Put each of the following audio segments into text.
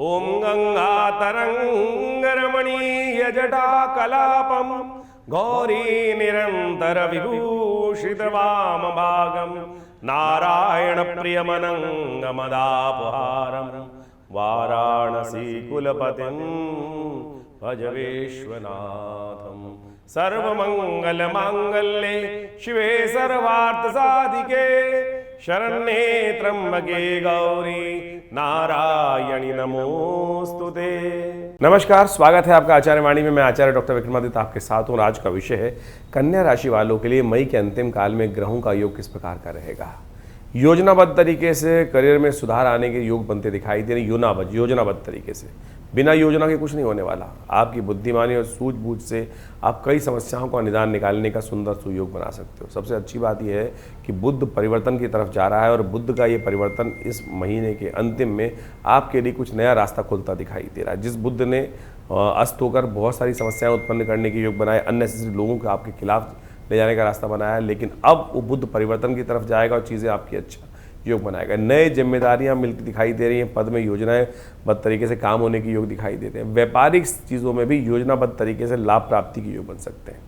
ओम गंगातरङ्गरमणीयजटाकलापं गौरी निरन्तर विभूषित वामभागं नारायणप्रियमनङ्गमदापहारं वाराणसीकुलपतिं भज विश्वनाथं। सर्वमङ्गलमाङ्गल्ये शिवे सर्वार्थसाधिके शरण्ये त्र्यंबके गौरी नारायणी नमोस्तुते। नमस्कार, स्वागत है आपका आचार्य वाणी में। मैं आचार्य डॉक्टर विक्रमादित्य आपके साथ हूँ। आज का विषय है कन्या राशि वालों के लिए मई के अंतिम काल में ग्रहों का योग किस प्रकार का रहेगा। योजनाबद्ध तरीके से करियर में सुधार आने के योग बनते दिखाई दे रहे। योजनाबद्ध तरीके से, बिना योजना के कुछ नहीं होने वाला। आपकी बुद्धिमानी और सूझबूझ से आप कई समस्याओं का निदान निकालने का सुंदर सुयोग बना सकते हो। सबसे अच्छी बात यह है कि बुध परिवर्तन की तरफ जा रहा है और बुध का ये परिवर्तन इस महीने के अंतिम में आपके लिए कुछ नया रास्ता खुलता दिखाई दे रहा है। जिस बुध ने अस्त होकर बहुत सारी समस्याएं उत्पन्न करने के योग बनाए, अननेसेसरी लोगों को आपके खिलाफ ले जाने का रास्ता बनाया है, लेकिन अब वो बुध परिवर्तन की तरफ जाएगा और चीज़ें आपकी अच्छा योग बनाएगा। नए जिम्मेदारियां मिलती दिखाई दे रही हैं। पद में योजनाएं बद्ध तरीके से काम होने के योग दिखाई देते हैं। व्यापारिक चीज़ों में भी योजनाबद्ध तरीके से लाभ प्राप्ति के योग बन सकते हैं।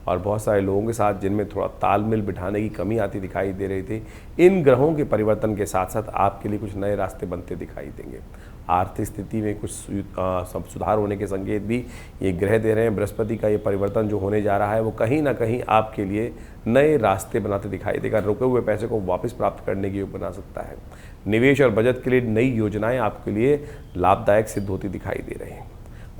और बहुत सारे लोगों के साथ जिनमें थोड़ा तालमेल बिठाने की कमी आती दिखाई दे रही थी, इन ग्रहों के परिवर्तन के साथ साथ आपके लिए कुछ नए रास्ते बनते दिखाई देंगे। आर्थिक स्थिति में कुछ सुधार होने के संकेत भी ये ग्रह दे रहे हैं। बृहस्पति का ये परिवर्तन जो होने जा रहा है वो कहीं ना कहीं आपके लिए नए रास्ते बनाते दिखाई देगा। रुके हुए पैसे को वापस प्राप्त करने की योग बना सकता है। निवेश और बचत के लिए नई योजनाएं आपके लिए लाभदायक सिद्ध होती दिखाई दे रही हैं।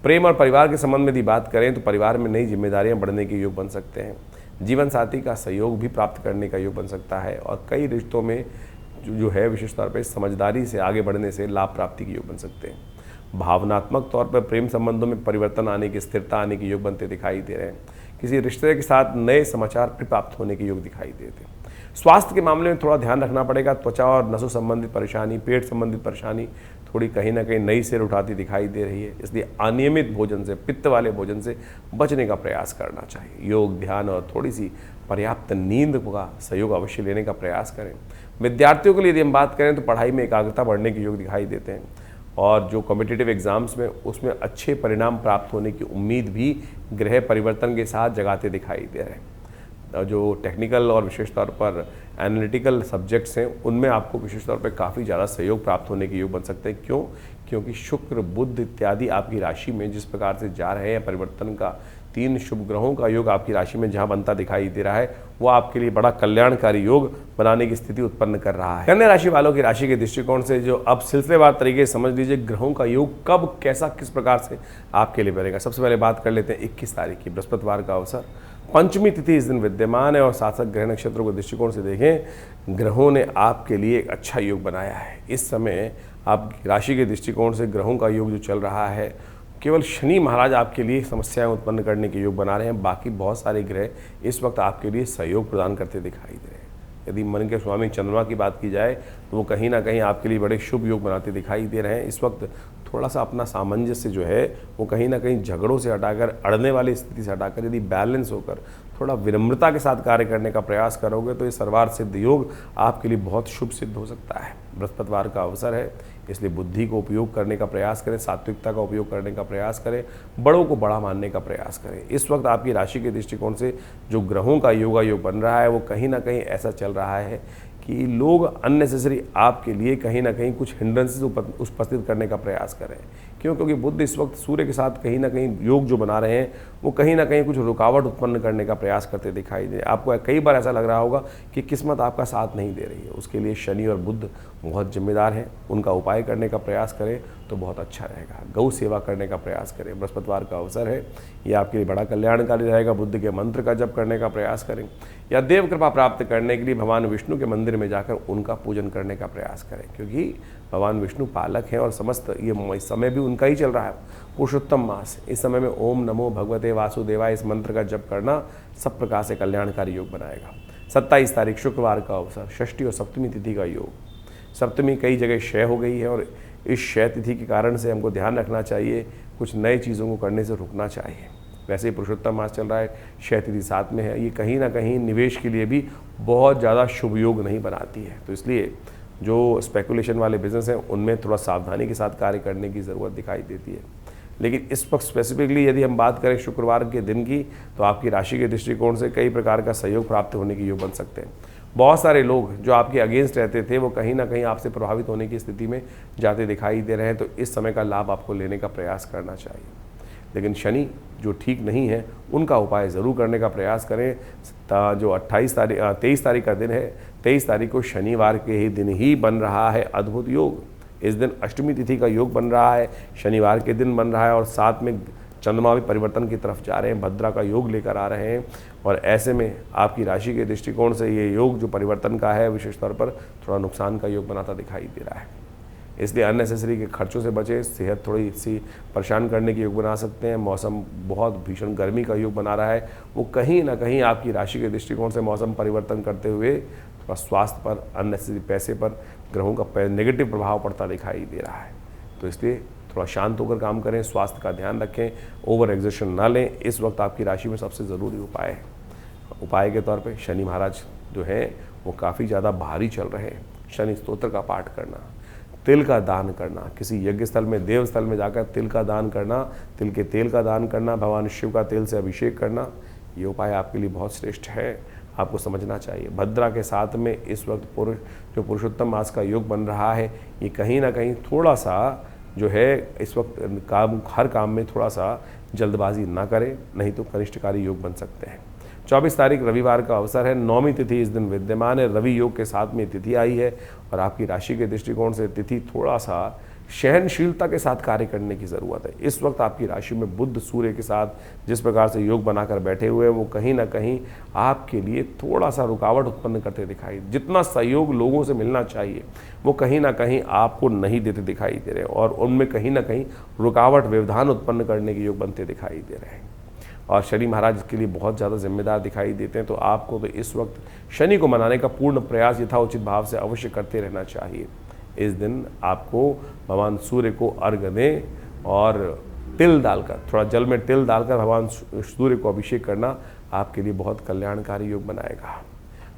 प्रेम और परिवार के संबंध में यदि बात करें तो परिवार में नई जिम्मेदारियां बढ़ने के योग बन सकते हैं। जीवन साथी का सहयोग भी प्राप्त करने का योग बन सकता है और कई रिश्तों में जो है विशेष तौर पर समझदारी से आगे बढ़ने से लाभ प्राप्ति के योग बन सकते हैं। भावनात्मक तौर पर प्रेम संबंधों में परिवर्तन आने की, स्थिरता आने के योग बनते दिखाई दे रहे हैं। किसी रिश्ते के साथ नए समाचार प्राप्त होने के योग दिखाई देते हैं। स्वास्थ्य के मामले में थोड़ा ध्यान रखना पड़ेगा। त्वचा और नसों संबंधित परेशानी, पेट संबंधित परेशानी थोड़ी कहीं ना कहीं नई सिर उठाती दिखाई दे रही है। इसलिए अनियमित भोजन से, पित्त वाले भोजन से बचने का प्रयास करना चाहिए। योग, ध्यान और थोड़ी सी पर्याप्त नींद का सहयोग अवश्य लेने का प्रयास करें। विद्यार्थियों के लिए यदि हम बात करें तो पढ़ाई में एकाग्रता बढ़ने के योग दिखाई देते हैं और जो कॉम्पिटिटिव एग्जाम्स में उसमें अच्छे परिणाम प्राप्त होने की उम्मीद भी ग्रह परिवर्तन के साथ जगाते दिखाई दे रहे हैं। जो टेक्निकल और विशेष तौर पर एनालिटिकल सब्जेक्ट्स हैं उनमें आपको विशेष तौर पर काफ़ी ज़्यादा सहयोग प्राप्त होने के योग बन सकते हैं। क्यों? क्योंकि शुक्र, बुध इत्यादि आपकी राशि में जिस प्रकार से जा रहे हैं, परिवर्तन का 3 शुभ ग्रहों का योग आपकी राशि में जहां बनता दिखाई दे रहा है वो आपके लिए बड़ा कल्याणकारी योग बनाने की स्थिति उत्पन्न कर रहा है। कन्या राशि वालों की राशि के दृष्टिकोण से जो अब सिलसिलेवार तरीके से समझ लीजिए ग्रहों का योग कब, कैसा, किस प्रकार से आपके लिए बनेगा। सबसे पहले बात कर लेते हैं 21 तारीख की, बृहस्पतिवार का अवसर। पंचमी तिथि इस दिन विद्यमान है और साथ साथ ग्रह नक्षत्रों के दृष्टिकोण से देखें ग्रहों ने आपके लिए एक अच्छा योग बनाया है। इस समय आप राशि के दृष्टिकोण से ग्रहों का योग जो चल रहा है, केवल शनि महाराज आपके लिए समस्याएं उत्पन्न करने के योग बना रहे हैं। बाकी बहुत सारे ग्रह इस वक्त आपके लिए सहयोग प्रदान करते दिखाई दे रहे हैं। यदि मन के स्वामी चंद्रमा की बात की जाए तो वो कहीं ना कहीं आपके लिए बड़े शुभ योग बनाते दिखाई दे रहे हैं। इस वक्त थोड़ा सा अपना सामंजस्य जो है वो कहीं ना कहीं झगड़ों से हटाकर, अड़ने वाली स्थिति से हटाकर यदि बैलेंस होकर थोड़ा विनम्रता के साथ कार्य करने का प्रयास करोगे तो ये सर्वार्थ सिद्ध योग आपके लिए बहुत शुभ सिद्ध हो सकता है। बृहस्पतिवार का अवसर है, इसलिए बुद्धि को उपयोग करने का प्रयास करें, सात्विकता का उपयोग करने का प्रयास करें, बड़ों को बड़ा मानने का प्रयास करें। इस वक्त आपकी राशि के दृष्टिकोण से जो ग्रहों का योग बन रहा है वो कहीं ना कहीं ऐसा चल रहा है कि लोग अननेसेसरी आपके लिए कहीं ना कहीं कुछ हिंड्रेंसेस उपस्थित करने का प्रयास करें। क्यों? क्योंकि बुध इस वक्त सूर्य के साथ कहीं ना कहीं योग जो बना रहे हैं वो कहीं ना कहीं कुछ रुकावट उत्पन्न करने का प्रयास करते दिखाई दे। आपको कई बार ऐसा लग रहा होगा कि किस्मत आपका साथ नहीं दे रही है। उसके लिए शनि और बुध बहुत जिम्मेदार हैं। उनका उपाय करने का प्रयास करें तो बहुत अच्छा रहेगा। गौ सेवा करने का प्रयास करें। बृहस्पतिवार का अवसर है, ये आपके लिए बड़ा कल्याणकारी रहेगा। बुद्ध के मंत्र का जप करने का प्रयास करें या देव कृपा प्राप्त करने के लिए भगवान विष्णु के मंदिर में जाकर उनका पूजन करने का प्रयास करें, क्योंकि भगवान विष्णु पालक हैं और समस्त ये समय भी उनका ही चल रहा है, पुरुषोत्तम मास। इस समय में ओम नमो भगवते वासुदेवाय इस मंत्र का जप करना सब प्रकार से कल्याणकारी योग बनाएगा। 27 तारीख शुक्रवार का अवसर, षष्ठी और सप्तमी तिथि का योग। सप्तमी कई जगह क्षय हो गई है और इस क्षय तिथि के कारण से हमको ध्यान रखना चाहिए, कुछ नए चीज़ों को करने से रुकना चाहिए। वैसे ही पुरुषोत्तम मास चल रहा है, क्षय तिथि साथ में है, ये कहीं ना कहीं निवेश के लिए भी बहुत ज़्यादा शुभ योग नहीं बनाती है। तो इसलिए जो स्पेकुलेशन वाले बिजनेस हैं उनमें थोड़ा सावधानी के साथ कार्य करने की ज़रूरत दिखाई देती है। लेकिन इस वक्त स्पेसिफिकली यदि हम बात करें शुक्रवार के दिन की, तो आपकी राशि के दृष्टिकोण से कई प्रकार का सहयोग प्राप्त होने के योग बन सकते हैं। बहुत सारे लोग जो आपके अगेंस्ट रहते थे वो कहीं ना कहीं आपसे प्रभावित होने की स्थिति में जाते दिखाई दे रहे हैं, तो इस समय का लाभ आपको लेने का प्रयास करना चाहिए। लेकिन शनि जो ठीक नहीं है उनका उपाय ज़रूर करने का प्रयास करें। जो 23 तारीख का दिन है, 23 तारीख को शनिवार के ही दिन ही बन रहा है अद्भुत योग। इस दिन अष्टमी तिथि का योग बन रहा है, शनिवार के दिन बन रहा है और साथ में चंद्रमा भी परिवर्तन की तरफ जा रहे हैं, भद्रा का योग लेकर आ रहे हैं। और ऐसे में आपकी राशि के दृष्टिकोण से ये योग जो परिवर्तन का है विशेष तौर पर थोड़ा नुकसान का योग बनाता दिखाई दे रहा है। इसलिए अननेसेसरी के खर्चों से बचें। सेहत थोड़ी सी परेशान करने के योग बना सकते हैं। मौसम बहुत भीषण गर्मी का योग बना रहा है, वो कहीं ना कहीं आपकी राशि के दृष्टिकोण से मौसम परिवर्तन करते हुए थोड़ा स्वास्थ्य पर, अननेसेसरी पैसे पर ग्रहों का नेगेटिव प्रभाव पड़ता दिखाई दे रहा है। तो इसलिए थोड़ा शांत होकर काम करें, स्वास्थ्य का ध्यान रखें, ओवर एग्जर्शन ना लें। इस वक्त आपकी राशि में सबसे ज़रूरी उपाय है, उपाय के तौर पे शनि महाराज जो हैं वो काफ़ी ज़्यादा भारी चल रहे हैं। शनि स्तोत्र का पाठ करना, तिल का दान करना, किसी यज्ञ स्थल में, देव स्थल में जाकर तिल का दान करना, तिल के तेल का दान करना, भगवान शिव का तेल से अभिषेक करना, ये उपाय आपके लिए बहुत श्रेष्ठ है, आपको समझना चाहिए। भद्रा के साथ में इस वक्त जो पुरुषोत्तम मास का योग बन रहा है, ये कहीं ना कहीं थोड़ा सा जो है इस वक्त हर काम में थोड़ा सा जल्दबाजी ना करें, नहीं तो कनिष्ठकारी योग बन सकते हैं। 24 तारीख रविवार का अवसर है, 9वीं तिथि इस दिन विद्यमान है, रवि योग के साथ में तिथि आई है और आपकी राशि के दृष्टिकोण से तिथि थोड़ा सा सहनशीलता के साथ कार्य करने की ज़रूरत है। इस वक्त आपकी राशि में बुध सूर्य के साथ जिस प्रकार से योग बनाकर बैठे हुए हैं वो कहीं ना कहीं आपके लिए थोड़ा सा रुकावट उत्पन्न करते दिखाई, जितना सहयोग लोगों से मिलना चाहिए वो कहीं ना कहीं आपको नहीं देते दिखाई दे रहे हैं और उनमें कहीं ना कहीं रुकावट, व्यवधान उत्पन्न करने के योग बनते दिखाई दे रहे हैं। और शनि महाराज इसके लिए बहुत ज़्यादा जिम्मेदार दिखाई देते हैं, तो आपको तो इस वक्त शनि को मनाने का पूर्ण प्रयास यथाउचित भाव से अवश्य करते रहना चाहिए। इस दिन आपको भगवान सूर्य को अर्घ्य दें और तिल डालकर, थोड़ा जल में तिल डालकर भगवान सूर्य को अभिषेक करना आपके लिए बहुत कल्याणकारी योग बनाएगा।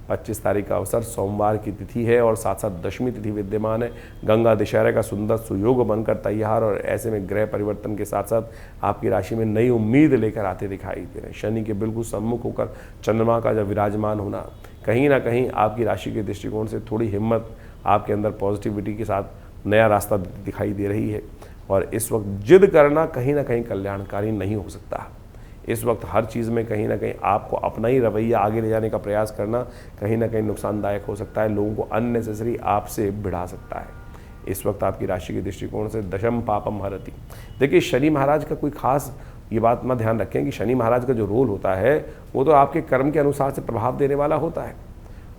25 तारीख का अवसर सोमवार की तिथि है और साथ साथ दशमी तिथि विद्यमान है। गंगा दशहरे का सुंदर सुयोग बनकर तैयार और ऐसे में ग्रह परिवर्तन के साथ साथ आपकी राशि में नई उम्मीद लेकर आते दिखाई दे रहे हैं। शनि के बिल्कुल सम्मुख होकर चंद्रमा का जब विराजमान होना कहीं ना कहीं आपकी राशि के दृष्टिकोण से थोड़ी हिम्मत, आपके अंदर पॉजिटिविटी के साथ नया रास्ता दिखाई दे रही है। और इस वक्त जिद करना कहीं ना कहीं कल्याणकारी नहीं हो सकता। इस वक्त हर चीज़ में कहीं ना कहीं आपको अपना ही रवैया आगे ले जाने का प्रयास करना कहीं ना कहीं नुकसानदायक हो सकता है, लोगों को अननेसेसरी आपसे भिड़ा सकता है। इस वक्त आपकी राशि के दृष्टिकोण से दशम पापम हरति। देखिए शनि महाराज का कोई खास ये बात मत ध्यान रखें कि शनि महाराज का जो रोल होता है वो तो आपके कर्म के अनुसार से प्रभाव देने वाला होता है।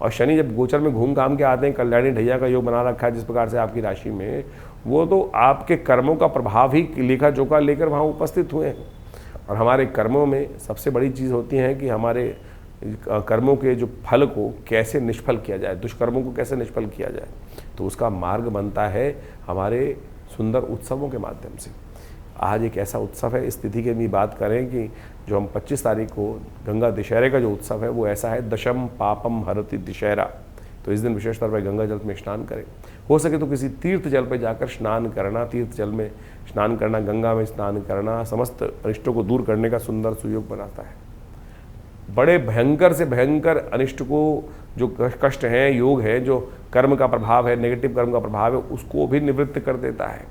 और शनि जब गोचर में घूम घाम के आते हैं, कल्याणी ढैया का योग बना रखा है जिस प्रकार से आपकी राशि में, वो तो आपके कर्मों का प्रभाव ही लेखा जोखा लेकर वहाँ उपस्थित हुए हैं। और हमारे कर्मों में सबसे बड़ी चीज़ होती है कि हमारे कर्मों के जो फल को कैसे निष्फल किया जाए, दुष्कर्मों को कैसे निष्फल किया जाए, तो उसका मार्ग बनता है हमारे सुंदर उत्सवों के माध्यम से। आज एक ऐसा उत्सव है, इस तिथि की भी बात करें कि जो हम 25 तारीख को गंगा दशहरे का जो उत्सव है वो ऐसा है, दशम पापम हरति दशहरा। तो इस दिन विशेष तौर पर गंगा जल में स्नान करें, हो सके तो किसी तीर्थ जल पर जाकर स्नान करना, तीर्थ जल में स्नान करना, गंगा में स्नान करना समस्त अनिष्टों को दूर करने का सुंदर सुयोग बनाता है। बड़े भयंकर से भयंकर अनिष्ट को जो कष्ट हैं, योग है, जो कर्म का प्रभाव है, नेगेटिव कर्म का प्रभाव है, उसको भी निवृत्त कर देता है।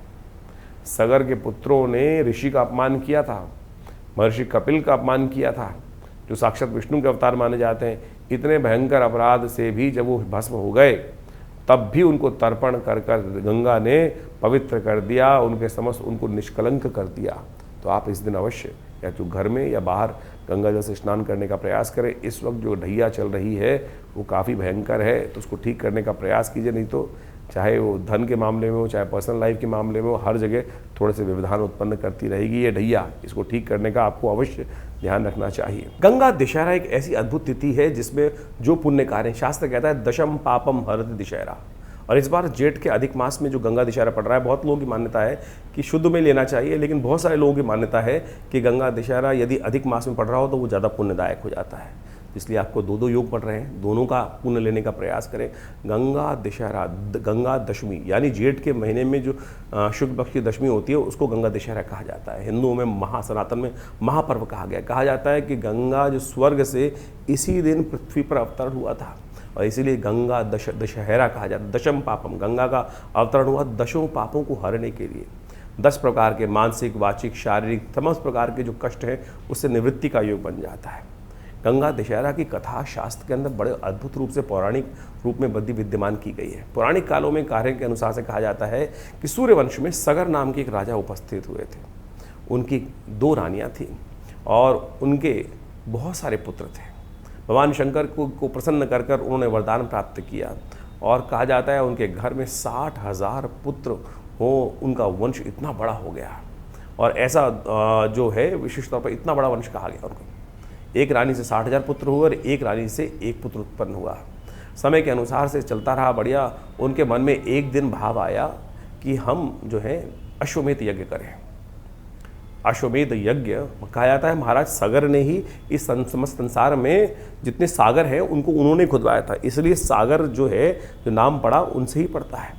सगर के पुत्रों ने ऋषि का अपमान किया था, महर्षि कपिल का अपमान किया था, जो साक्षात विष्णु के अवतार माने जाते हैं। इतने भयंकर अपराध से भी जब वो भस्म हो गए तब भी उनको तर्पण कर कर गंगा ने पवित्र कर दिया, उनके समस्त उनको निष्कलंक कर दिया। तो आप इस दिन अवश्य या तो घर में या बाहर गंगा जल से स्नान करने का प्रयास करें। इस वक्त जो ढैया चल रही है वो काफ़ी भयंकर है, तो उसको ठीक करने का प्रयास कीजिए, नहीं तो चाहे वो धन के मामले में हो, चाहे पर्सनल लाइफ के मामले में हो, हर जगह थोड़े से व्यवधान उत्पन्न करती रहेगी ये ढैया। इसको ठीक करने का आपको अवश्य ध्यान रखना चाहिए। गंगा दशहरा एक ऐसी अद्भुत तिथि है जिसमें जो पुण्य कार्य, शास्त्र कहता है दशम पापम हरति दशहरा। और इस बार जेठ के अधिक मास में जो गंगा दशहरा पड़ रहा है, बहुत लोगों की मान्यता है कि शुद्ध में लेना चाहिए, लेकिन बहुत सारे लोगों की मान्यता है कि गंगा दशहरा यदि अधिक मास में पड़ रहा हो तो वो ज़्यादा पुण्यदायक हो जाता है। इसलिए आपको दो दो योग पढ़ रहे हैं, दोनों का पुण्य लेने का प्रयास करें। गंगा दशहरा, गंगा दशमी यानी जेठ के महीने में जो शुक्ल पक्ष की दशमी होती है उसको गंगा दशहरा कहा जाता है। हिंदुओं में सनातन में महापर्व कहा जाता है कि गंगा जो स्वर्ग से इसी दिन पृथ्वी पर अवतरण हुआ था और इसीलिए गंगा दशहरा कहा जाता है। दशम पापम, गंगा का अवतरण हुआ दशों पापों को हरने के लिए। 10 प्रकार के मानसिक, वाचिक, शारीरिक समस्त प्रकार के जो कष्ट हैं उससे निवृत्ति का योग बन जाता है। गंगा दशहरा की कथा शास्त्र के अंदर बड़े अद्भुत रूप से पौराणिक रूप में विद्यमान की गई है। पौराणिक कालों में कार्य के अनुसार से कहा जाता है कि सूर्यवंश में सगर नाम के एक राजा उपस्थित हुए थे। उनकी 2 रानियां थीं और उनके बहुत सारे पुत्र थे। भगवान शंकर को प्रसन्न कर कर उन्होंने वरदान प्राप्त किया और कहा जाता है उनके घर में 60,000 पुत्र हो, उनका वंश इतना बड़ा हो गया। और ऐसा जो है विशिष्ट तौर पर इतना बड़ा वंश कहा गया उनको। एक रानी से 60,000 पुत्र हुए और एक रानी से एक पुत्र उत्पन्न हुआ। समय के अनुसार से चलता रहा बढ़िया। उनके मन में एक दिन भाव आया कि हम जो है अश्वमेध यज्ञ करें। अश्वमेध यज्ञ कहा जाता है महाराज सगर ने ही इस समस्त संसार में जितने सागर हैं उनको उन्होंने खुदवाया था, इसलिए सागर जो है जो नाम पड़ा उनसे ही पड़ता है।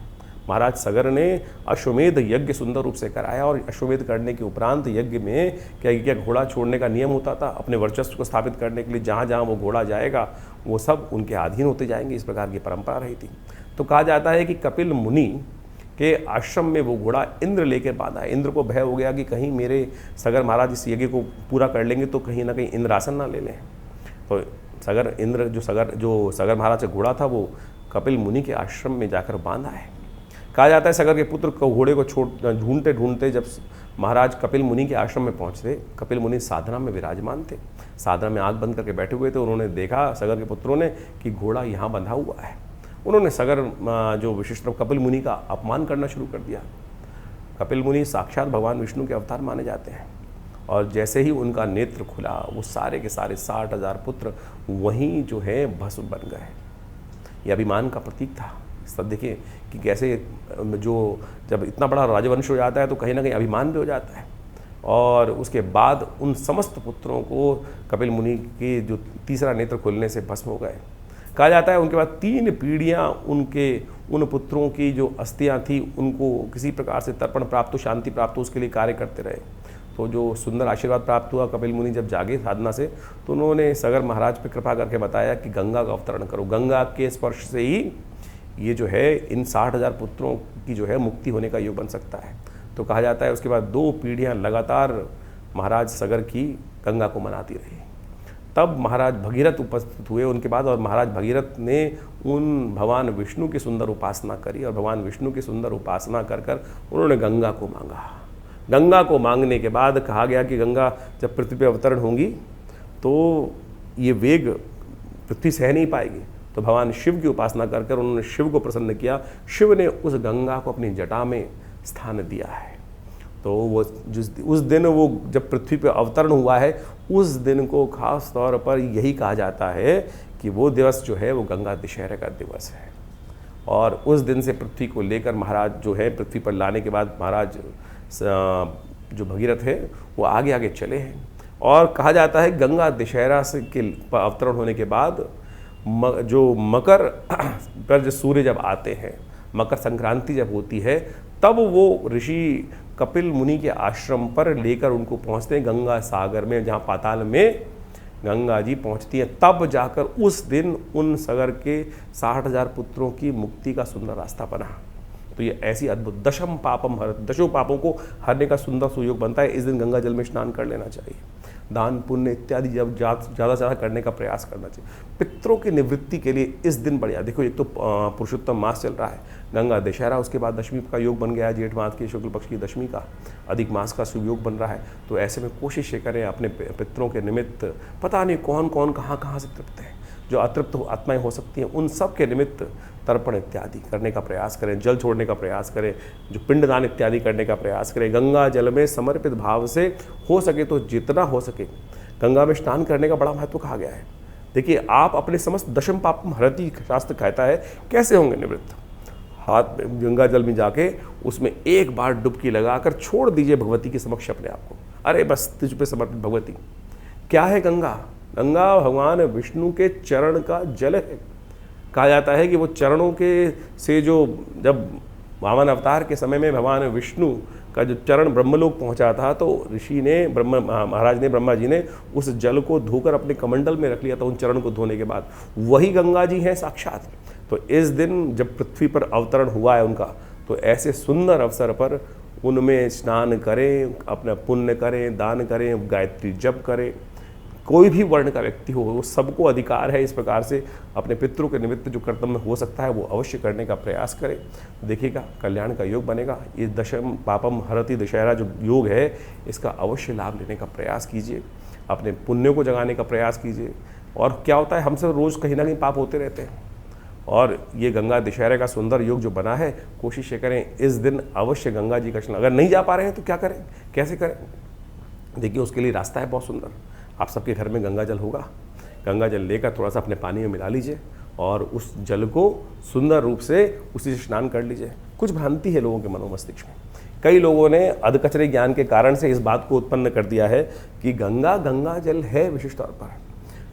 महाराज सगर ने अश्वमेध यज्ञ सुंदर रूप से कराया और अश्वमेध करने के उपरांत यज्ञ में क्या घोड़ा छोड़ने का नियम होता था। अपने वर्चस्व को स्थापित करने के लिए जहाँ जहाँ वो घोड़ा जाएगा वो सब उनके अधीन होते जाएंगे, इस प्रकार की परंपरा रही थी। तो कहा जाता है कि कपिल मुनि के आश्रम में वो घोड़ा इंद्र लेकर बांधा। इंद्र को भय हो गया कि कहीं मेरे सगर महाराज इस यज्ञ को पूरा कर लेंगे तो कहीं ना कहीं इंद्रासन ना ले लें। तो जो सगर महाराज का घोड़ा था वो कपिल मुनि के आश्रम में जाकर बांधा है। कहा जाता है सगर के पुत्र को घोड़े को ढूंढते ढूंढते जब महाराज कपिल मुनि के आश्रम में पहुंचते, कपिल मुनि साधना में विराजमान थे, साधना में आंख बंद करके बैठे हुए थे। उन्होंने देखा सगर के पुत्रों ने कि घोड़ा यहाँ बंधा हुआ है। उन्होंने सगर जो विशिष्ट कपिल मुनि का अपमान करना शुरू कर दिया। कपिल मुनि साक्षात भगवान विष्णु के अवतार माने जाते हैं और जैसे ही उनका नेत्र खुला वो सारे के सारे 60,000 पुत्र वहीं जो है भस्म बन गए। ये अभिमान का प्रतीक था। सब देखिए कि कैसे जो जब इतना बड़ा राजवंश हो जाता है तो कहीं ना कहीं अभिमान भी हो जाता है। और उसके बाद उन समस्त पुत्रों को कपिल मुनि के जो तीसरा नेत्र खुलने से भस्म हो गए। कहा जाता है उनके बाद 3 पीढ़ियाँ उन पुत्रों की जो अस्थियाँ थी उनको किसी प्रकार से तर्पण प्राप्त हो, शांति प्राप्त हो, उसके लिए कार्य करते रहे। तो जो सुंदर आशीर्वाद प्राप्त हुआ, कपिल मुनि जब जागे साधना से तो उन्होंने सगर महाराज पर कृपा करके बताया कि गंगा का अवतरण करो। गंगा के स्पर्श से ही ये जो है इन 60,000 पुत्रों की जो है मुक्ति होने का योग बन सकता है। तो कहा जाता है उसके बाद 2 पीढ़ियाँ लगातार महाराज सगर की गंगा को मनाती रही। तब महाराज भगीरथ उपस्थित हुए उनके बाद और महाराज भगीरथ ने उन भगवान विष्णु की सुंदर उपासना करी और भगवान विष्णु की सुंदर उपासना कर कर उन्होंने गंगा को मांगा। गंगा को मांगने के बाद कहा गया कि गंगा जब पृथ्वी पर अवतरण होंगी तो ये वेग पृथ्वी सह नहीं पाएगी। तो भगवान शिव की उपासना कर कर उन्होंने शिव को प्रसन्न किया। शिव ने उस गंगा को अपनी जटा में स्थान दिया है। तो वो उस दिन वो जब पृथ्वी पर अवतरण हुआ है उस दिन को खास तौर पर यही कहा जाता है कि वो दिवस जो है वो गंगा दशहरे का दिवस है। और उस दिन से पृथ्वी को लेकर महाराज जो है पृथ्वी पर लाने के बाद महाराज जो भगीरथ है वो आगे आगे चले हैं। और कहा जाता है गंगा दशहरा से के अवतरण होने के बाद जो मकर पर जो सूर्य जब आते हैं, मकर संक्रांति जब होती है तब वो ऋषि कपिल मुनि के आश्रम पर लेकर उनको पहुंचते हैं गंगा सागर में, जहाँ पाताल में गंगा जी पहुंचती हैं। तब जाकर उस दिन उन सगर के 60,000 पुत्रों की मुक्ति का सुंदर रास्ता बना। तो ये ऐसी अद्भुत दशम पापम हर, दशों पापों को हरने का सुंदर सुयोग बनता है। इस दिन गंगा जल में स्नान कर लेना चाहिए। दान पुण्य इत्यादि जब ज़्यादा से ज़्यादा करने का प्रयास करना चाहिए। पितरों की निवृत्ति के लिए इस दिन बढ़िया। देखो एक तो पुरुषोत्तम मास चल रहा है, गंगा दशहरा, उसके बाद दशमी का योग बन गया, जेठ मास की शुक्ल पक्ष की दशमी का, अधिक मास का सुयोग बन रहा है। तो ऐसे में कोशिश ये करें अपने पितरों के निमित्त, पता नहीं कौन कौन कहाँ से तृप्त है, जो अतृप्त आत्माएं हो सकती हैं, उन सब के निमित्त तर्पण इत्यादि करने का प्रयास करें, जल छोड़ने का प्रयास करें, जो पिंडदान इत्यादि करने का प्रयास करें। गंगा जल में समर्पित भाव से हो सके तो जितना हो सके गंगा में स्नान करने का बड़ा महत्व कहा गया है। देखिए आप अपने समस्त दशम पापम हरति शास्त्र कहता है, कैसे होंगे निवृत्त? हाथ में गंगा जल में जाके उसमें एक बार डुबकी लगाकर छोड़ दीजिए भगवती के समक्ष अपने आप को। अरे बस तुझ पे समर्पित भगवती। क्या है गंगा? गंगा भगवान विष्णु के चरण का जल है। कहा जाता है कि वो चरणों के से जो जब वामन अवतार के समय में भगवान विष्णु का जो चरण ब्रह्मलोक पहुंचा था, तो ऋषि ने महाराज ने ब्रह्मा जी ने उस जल को धोकर अपने कमंडल में रख लिया था। उन चरण को धोने के बाद वही गंगा जी हैं साक्षात। तो इस दिन जब पृथ्वी पर अवतरण हुआ है उनका, तो ऐसे सुंदर अवसर पर उनमें स्नान करें, अपना पुण्य करें, दान करें, गायत्री जप करें। कोई भी वर्ण का व्यक्ति हो, वो सबको अधिकार है इस प्रकार से अपने पितरों के निमित्त जो कर्तव्य हो सकता है वो अवश्य करने का प्रयास करें। देखिएगा कल्याण का योग बनेगा। ये दशम पापम हरति दशहरा जो योग है, इसका अवश्य लाभ लेने का प्रयास कीजिए, अपने पुण्यों को जगाने का प्रयास कीजिए। और क्या होता है, हमसे रोज़ कहीं ना कहीं पाप होते रहते हैं, और ये गंगा दशहरे का सुंदर योग जो बना है, कोशिश करें इस दिन अवश्य गंगा जी का स्नान। अगर नहीं जा पा रहे हैं तो क्या करें, कैसे करें? देखिए उसके लिए रास्ता है बहुत सुंदर। आप सबके घर में गंगा जल होगा, गंगा जल लेकर थोड़ा सा अपने पानी में मिला लीजिए और उस जल को सुंदर रूप से उसी से स्नान कर लीजिए। कुछ भ्रांति है लोगों के मनोमस्तिष्क में। कई लोगों ने अधकचरे ज्ञान के कारण से इस बात को उत्पन्न कर दिया है कि गंगा जल है विशिष्ट तौर पर।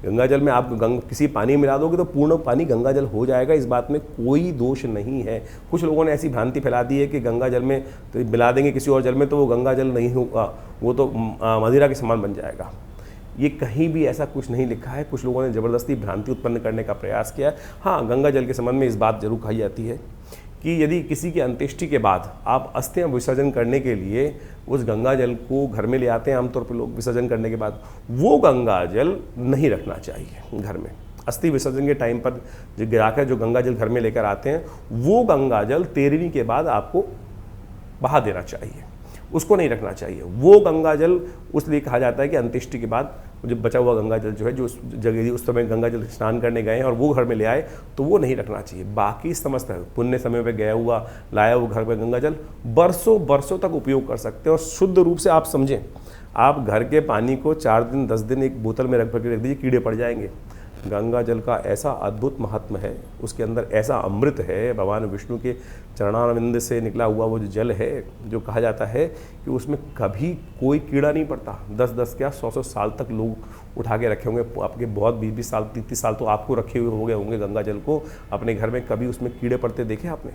गंगा जल में आप किसी पानी मिला दोगे तो पूर्ण पानी गंगा जल हो जाएगा, इस बात में कोई दोष नहीं है। कुछ लोगों ने ऐसी भ्रांति फैला दी है कि गंगा जल में तो मिला देंगे किसी और जल में तो वो गंगा जल नहीं होगा, वो तो मदिरा के समान बन जाएगा। ये कहीं भी ऐसा कुछ नहीं लिखा है। कुछ लोगों ने ज़बरदस्ती भ्रांति उत्पन्न करने का प्रयास किया। हाँ, गंगा जल के संबंध में इस बात जरूर कही जाती है कि यदि किसी की अंत्येष्टि के बाद आप अस्थियां विसर्जन करने के लिए उस गंगा जल को घर में ले आते हैं, आमतौर पर लोग विसर्जन करने के बाद, वो गंगा जल नहीं रखना चाहिए घर में। अस्थि विसर्जन के टाइम पर जो गिराकर जो गंगा जल घर में लेकर आते हैं, वो गंगा जल 13वीं के बाद आपको बहा देना चाहिए, उसको नहीं रखना चाहिए। वो गंगा जल उसलिए कहा जाता है कि अंत्येष्टि के बाद जो बचा हुआ गंगा जल जो है, जो उस जगह उस समय गंगा जल स्नान करने गए हैं और वो घर में ले आए, तो वो नहीं रखना चाहिए। बाकी समस्त पुण्य समय पे गया हुआ लाया हुआ घर में गंगा जल बरसों बरसों तक उपयोग कर सकते हैं। और शुद्ध रूप से आप समझें, आप घर के पानी को 4 दिन 10 दिन एक बोतल में रख के रख दीजिए, कीड़े पड़ जाएंगे। गंगा जल का ऐसा अद्भुत महात्म है, उसके अंदर ऐसा अमृत है, भगवान विष्णु के चरणारविंद से निकला हुआ वो जो जल है, जो कहा जाता है कि उसमें कभी कोई कीड़ा नहीं पड़ता। 10-10 क्या 100-100 साल तक लोग उठा के रखे होंगे, आपके बहुत 20-20 साल 30-30 साल तो आपको रखे हुए हो गए होंगे गंगा जल को अपने घर में। कभी उसमें कीड़े पड़ते देखे आपने?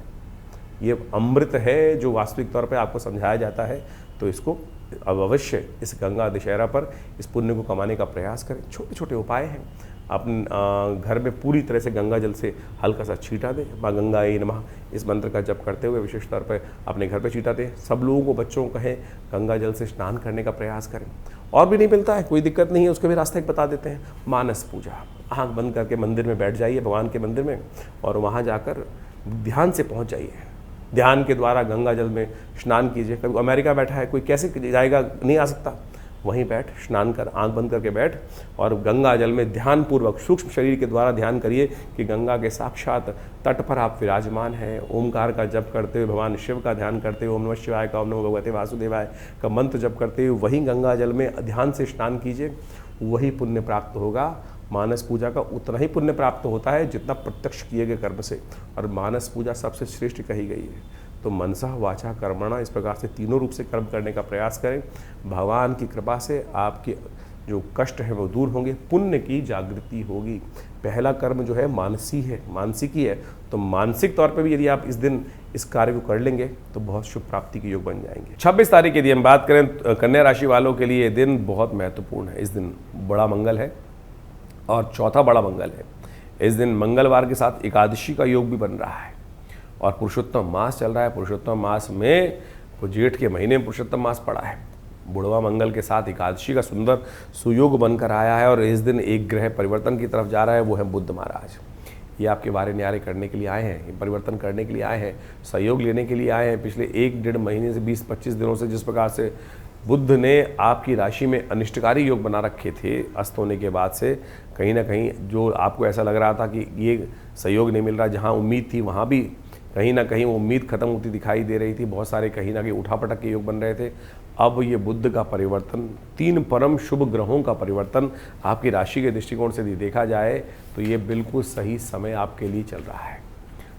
ये अमृत है जो वास्तविक तौर पर आपको समझाया जाता है। तो इसको अब अवश्य इस गंगा दशहरा पर इस पुण्य को कमाने का प्रयास करें। छोटे छोटे उपाय हैं। अपने घर में पूरी तरह से गंगा जल से हल्का सा छींटा दें, माँ गंगायै नमः इस मंत्र का जप करते हुए विशेष तौर पर अपने घर पे छींटा दें। सब लोगों को, बच्चों को कहें गंगा जल से स्नान करने का प्रयास करें। और भी नहीं मिलता है, कोई दिक्कत नहीं है, उसका भी रास्ता एक बता देते हैं। मानस पूजा, आँख बंद करके मंदिर में बैठ जाइए, भगवान के मंदिर में, और वहाँ जाकर ध्यान से पहुँच जाइए। ध्यान के द्वारा गंगा जल में स्नान कीजिए। कभी अमेरिका बैठा है कोई, कैसे जाएगा, नहीं आ सकता, वहीं बैठ स्नान कर, आंख बंद करके बैठ और गंगा जल में ध्यानपूर्वक सूक्ष्म शरीर के द्वारा ध्यान करिए कि गंगा के साक्षात तट पर आप विराजमान हैं। ओमकार का जप करते हुए, भगवान शिव का ध्यान करते हुए, ओम नमः शिवाय का, ओम नमो भगवते वासुदेवाय का मंत्र जप करते हुए वहीं गंगा जल में ध्यान से स्नान कीजिए, वही पुण्य प्राप्त होगा। मानस पूजा का उतना ही पुण्य प्राप्त होता है जितना प्रत्यक्ष किए गए कर्म से, और मानस पूजा सबसे श्रेष्ठ कही गई है। तो मनसा वाचा कर्मणा, इस प्रकार से तीनों रूप से कर्म करने का प्रयास करें। भगवान की कृपा से आपके जो कष्ट है वो दूर होंगे, पुण्य की जागृति होगी। पहला कर्म जो है मानसिकी है, तो मानसिक तौर पर भी यदि आप इस दिन इस कार्य को कर लेंगे तो बहुत शुभ प्राप्ति के योग बन जाएंगे। 26 तारीख यदि हम बात करें कन्या राशि वालों के लिए, दिन बहुत महत्वपूर्ण है। इस दिन बड़ा मंगल है और चौथा बड़ा मंगल है। इस दिन मंगलवार के साथ एकादशी का योग भी बन रहा है और पुरुषोत्तम मास चल रहा है। पुरुषोत्तम मास में जेठ के महीने में पुरुषोत्तम मास पड़ा है। बुढ़वा मंगल के साथ एकादशी का सुंदर सुयोग बनकर आया है और इस दिन एक ग्रह परिवर्तन की तरफ जा रहा है, वो है बुध महाराज। ये आपके बारे न्यारे करने के लिए आए हैं, ये परिवर्तन करने के लिए आए हैं, सहयोग लेने के लिए आए हैं। पिछले 1-1.5 महीने से 20-25 दिनों से जिस प्रकार से बुध ने आपकी राशि में अनिष्टकारी योग बना रखे थे अस्त होने के बाद से, कहीं ना कहीं जो आपको ऐसा लग रहा था कि ये सहयोग नहीं मिल रहा, जहाँ उम्मीद थी वहाँ भी कहीं ना कहीं उम्मीद खत्म होती दिखाई दे रही थी। बहुत सारे कहीं ना कहीं उठापटक के योग बन रहे थे। अब ये बुध का परिवर्तन, 3 परम शुभ ग्रहों का परिवर्तन आपकी राशि के दृष्टिकोण से यदि देखा जाए तो ये बिल्कुल सही समय आपके लिए चल रहा है।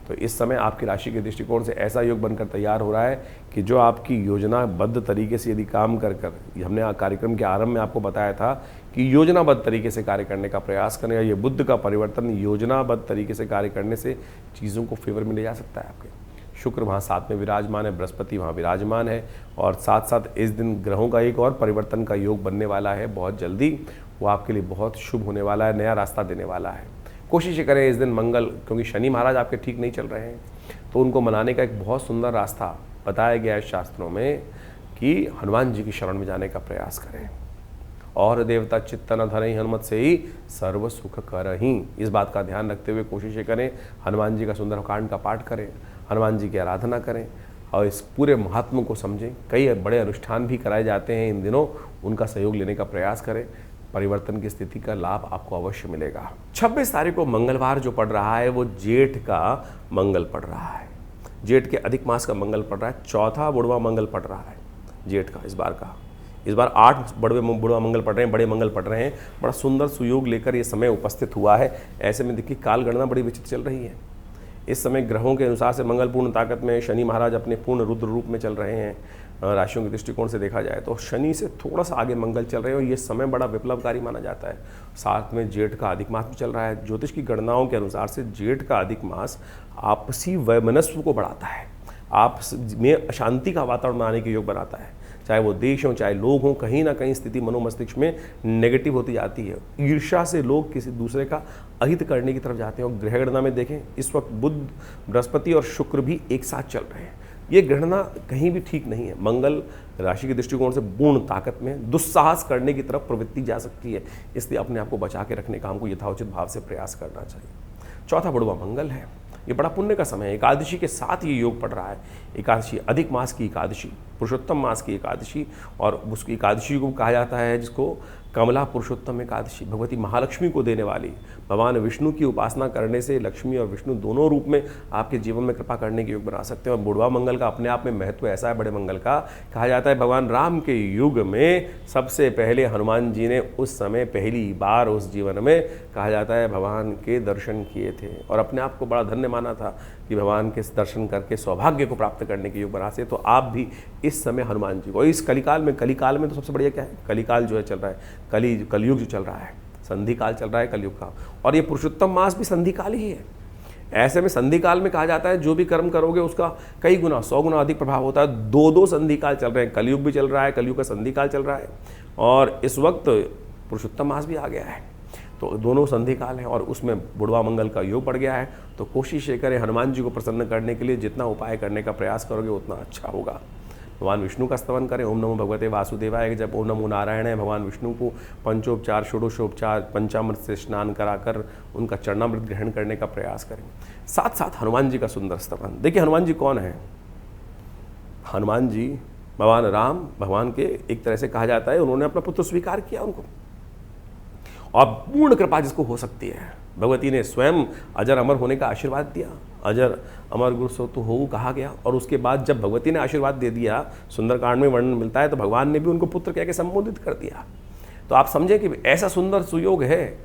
तो इस समय आपकी राशि के दृष्टिकोण से ऐसा योग बनकर तैयार हो रहा है कि जो आपकी योजनाबद्ध तरीके से यदि काम कर हमने कार्यक्रम के आरंभ में आपको बताया था कि योजनाबद्ध तरीके से कार्य करने का प्रयास करें, ये बुद्ध का परिवर्तन योजनाबद्ध तरीके से कार्य करने से चीज़ों को फेवर में ले जा सकता है आपके। शुक्र वहाँ साथ में विराजमान है, बृहस्पति वहाँ विराजमान है, और साथ साथ इस दिन ग्रहों का एक और परिवर्तन का योग बनने वाला है बहुत जल्दी। वो आपके लिए बहुत शुभ होने वाला है, नया रास्ता देने वाला है। कोशिश करें इस दिन मंगल, क्योंकि शनि महाराज आपके ठीक नहीं चल रहे हैं, तो उनको मनाने का एक बहुत सुंदर रास्ता बताया गया है शास्त्रों में कि हनुमान जी की शरण में जाने का प्रयास करें। और देवता चित्त न धरहि हनुमत से ही सर्व सुख करहि। इस बात का ध्यान रखते हुए कोशिश करें हनुमान जी का सुंदरकांड का पाठ करें, हनुमान जी की आराधना करें और इस पूरे महात्म को समझें। कई बड़े अनुष्ठान भी कराए जाते हैं इन दिनों, उनका सहयोग लेने का प्रयास करें। परिवर्तन की स्थिति का लाभ आपको अवश्य मिलेगा। 26 तारीख को मंगलवार जो पड़ रहा है वो जेठ का मंगल पड़ रहा है, जेठ के अधिक मास का मंगल पड़ रहा है, चौथा बुढ़वा मंगल पड़ रहा है जेठ का। इस बार 8 बुढ़वा मंगल पड़ रहे हैं, बड़े मंगल पड़ रहे हैं। बड़ा सुंदर सुयोग लेकर ये समय उपस्थित हुआ है। ऐसे में देखिए काल गणना बड़ी विचित्र चल रही है। इस समय ग्रहों के अनुसार से मंगल पूर्ण ताकत में, शनि महाराज अपने पूर्ण रुद्र रूप में चल रहे हैं। राशियों के दृष्टिकोण से देखा जाए तो शनि से थोड़ा सा आगे मंगल चल रहे हैं और ये समय बड़ा विप्लवकारी माना जाता है। साथ में जेठ का अधिक मास भी चल रहा है। ज्योतिष की गणनाओं के अनुसार से जेठ का अधिक मास आपसी वैमनस्व को बढ़ाता है, आपस में अशांति का वातावरण बनाने के योग बनाता है। चाहे वो देश हो चाहे लोग हों, कहीं ना कहीं स्थिति मनोमस्तिष्क में नेगेटिव होती जाती है। ईर्ष्या से लोग किसी दूसरे का अहित करने की तरफ जाते हैं। और ग्रह गणना में देखें इस वक्त बुध, बृहस्पति और शुक्र भी एक साथ चल रहे हैं। ये गणना कहीं भी ठीक नहीं है। मंगल राशि के दृष्टिकोण से पूर्ण ताकत में दुस्साहस करने की तरफ प्रवृत्ति जा सकती है, इसलिए अपने आप को बचा के रखने का हमको यथाउचित भाव से प्रयास करना चाहिए। चौथा बुढ़वा मंगल है, ये बड़ा पुण्य का समय है। एकादशी के साथ ये योग पड़ रहा है। एकादशी अधिक मास की एकादशी, पुरुषोत्तम मास की एकादशी, और उसकी एकादशी को कहा जाता है जिसको कमला पुरुषोत्तम एकादशी, भगवती महालक्ष्मी को देने वाली। भगवान विष्णु की उपासना करने से लक्ष्मी और विष्णु दोनों रूप में आपके जीवन में कृपा करने के योग बना सकते हैं। और बुढ़वा मंगल का अपने आप में महत्व ऐसा है, बड़े मंगल का, कहा जाता है भगवान राम के युग में सबसे पहले हनुमान जी ने उस समय पहली बार उस जीवन में कहा जाता है भगवान के दर्शन किए थे और अपने आप को बड़ा धन्य माना था कि भगवान के दर्शन करके सौभाग्य को प्राप्त करने के योग बना से। तो आप भी इस समय हनुमान जी को, इस कलिकाल में तो सबसे बढ़िया क्या है, कलिकाल जो है चल रहा है, कलयुग जो चल रहा है, संधि काल चल रहा है कलयुग का, और ये पुरुषोत्तम मास भी संधि काल ही है। ऐसे में संधि काल में कहा जाता है जो भी कर्म करोगे उसका कई गुना 100 गुना अधिक प्रभाव होता है। 2 संधि काल चल रहे हैं, कलयुग भी चल रहा है, कलयुग का संधि काल चल रहा है, और इस वक्त पुरुषोत्तम मास भी आ गया है। तो दोनों संधि काल हैं और उसमें बुढ़वा मंगल का योग पड़ गया है। तो कोशिश ये करें हनुमान जी को प्रसन्न करने के लिए जितना उपाय करने का प्रयास करोगे उतना अच्छा होगा। भगवान विष्णु का स्तवन करें, ओम नमो भगवते वासुदेवाय। जब ओम नमो नारायण है, भगवान विष्णु को पंचोपचार, षोडशोपचार, पंचामृत से स्नान कराकर उनका चरणामृत ग्रहण करने का प्रयास करें। साथ साथ हनुमान जी का सुंदर स्तवन। देखिए हनुमान जी कौन है? हनुमान जी भगवान राम, भगवान के एक तरह से कहा जाता है उन्होंने अपना पुत्र स्वीकार किया उनको, और पूर्ण कृपा जिसको हो सकती है, भगवती ने स्वयं अजर अमर होने का आशीर्वाद दिया। अजर अमर गुरु सो तो हो कहा गया, और उसके बाद जब भगवती ने आशीर्वाद दे दिया, सुंदरकांड में वर्णन मिलता है, तो भगवान ने भी उनको पुत्र कह के संबोधित कर दिया। तो आप समझें कि ऐसा सुंदर सुयोग है,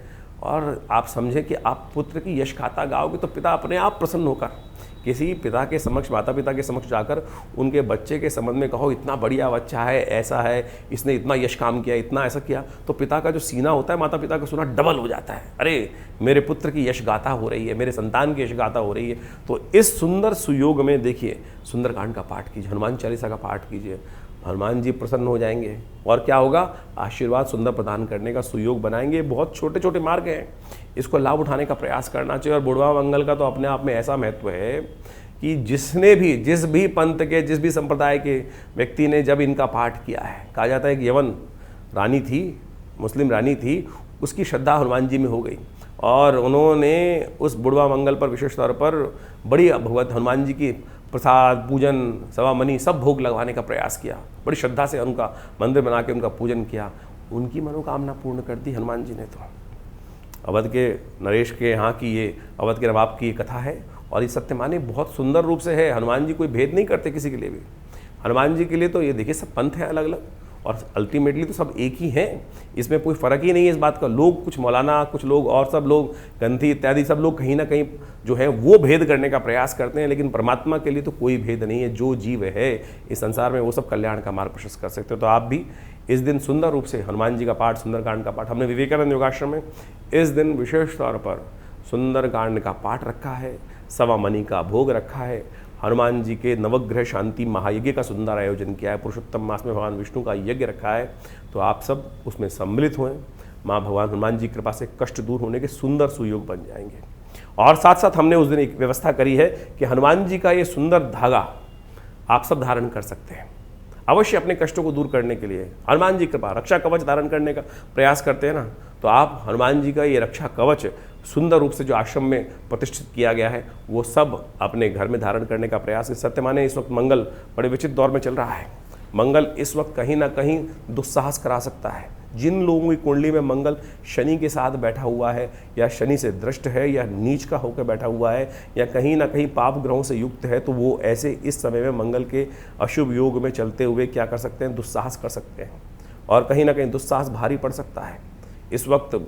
और आप समझें कि आप पुत्र की यश गाथा गाओगे तो पिता अपने आप प्रसन्न होकर किसी पिता के समक्ष, माता पिता के समक्ष जाकर उनके बच्चे के संबंध में कहो इतना बढ़िया बच्चा है, ऐसा है, इसने इतना यश काम किया, इतना ऐसा किया, तो पिता का जो सीना होता है माता पिता का सुना डबल हो जाता है। अरे मेरे पुत्र की यश गाथा हो रही है, मेरे संतान की यश गाथा हो रही है। तो इस सुंदर सुयोग में देखिए सुंदरकांड का पाठ कीजिए, हनुमान चालीसा का पाठ कीजिए, हनुमान जी प्रसन्न हो जाएंगे, और क्या होगा, आशीर्वाद सुंदर प्रदान करने का सुयोग बनाएंगे। बहुत छोटे छोटे मार्ग हैं, इसको लाभ उठाने का प्रयास करना चाहिए। और बुढ़वा मंगल का तो अपने आप में ऐसा महत्व है कि जिस भी पंथ के, जिस भी संप्रदाय के व्यक्ति ने जब इनका पाठ किया है, कहा जाता है कि यवन रानी थी, मुस्लिम रानी थी, उसकी श्रद्धा हनुमान जी में हो गई, और उन्होंने उस बुढ़वा मंगल पर विशेष तौर पर बड़ी भगवत हनुमान जी की प्रसाद, पूजन, सवा मनी सब भोग लगवाने का प्रयास किया। बड़ी श्रद्धा से उनका मंदिर बना के उनका पूजन किया, उनकी मनोकामना पूर्ण कर दी हनुमान जी ने। तो अवध के नरेश के यहाँ की ये, अवध के नवाब की ये कथा है, और ये सत्य माने बहुत सुंदर रूप से है। हनुमान जी कोई भेद नहीं करते किसी के लिए भी। हनुमान जी के लिए तो ये देखिए सब पंथ है अलग अलग, और अल्टीमेटली तो सब एक ही हैं, इसमें कोई फ़र्क ही नहीं है इस बात का। लोग कुछ मौलाना, कुछ लोग और सब लोग गंधी इत्यादि सब लोग कहीं ना कहीं जो है वो भेद करने का प्रयास करते हैं, लेकिन परमात्मा के लिए तो कोई भेद नहीं है। जो जीव है इस संसार में वो सब कल्याण का मार्ग प्रशस्त कर सकते हो। तो आप भी इस दिन सुंदर रूप से हनुमान जी का पाठ, सुंदरकांड का पाठ, हमने विवेकानंद योगाश्रम में इस दिन विशेष तौर पर सुंदरकांड का पाठ रखा है, सवा मणि का भोग रखा है, हनुमान जी के नवग्रह शांति महायज्ञ का सुंदर आयोजन किया है, पुरुषोत्तम मास में भगवान विष्णु का यज्ञ रखा है। तो आप सब उसमें सम्मिलित हुए, माँ भगवान हनुमान जी की कृपा से कष्ट दूर होने के सुंदर सुयोग बन जाएंगे। और साथ साथ हमने उस दिन एक व्यवस्था करी है कि हनुमान जी का ये सुंदर धागा आप सब धारण कर सकते हैं। अवश्य अपने कष्टों को दूर करने के लिए हनुमान जी कृपा रक्षा कवच धारण करने का प्रयास करते हैं ना, तो आप हनुमान जी का ये रक्षा कवच सुंदर रूप से जो आश्रम में प्रतिष्ठित किया गया है वो सब अपने घर में धारण करने का प्रयास। सत्य माने इस वक्त मंगल बड़े विचित्र दौर में चल रहा है। मंगल इस वक्त कहीं ना कहीं दुस्साहस करा सकता है। जिन लोगों की कुंडली में मंगल शनि के साथ बैठा हुआ है, या शनि से दृष्ट है, या नीच का होकर बैठा हुआ है, या कहीं ना कहीं पाप ग्रहों से युक्त है, तो वो ऐसे इस समय में मंगल के अशुभ योग में चलते हुए क्या कर सकते हैं, दुस्साहस कर सकते हैं। और कहीं ना कहीं दुस्साहस भारी पड़ सकता है। इस वक्त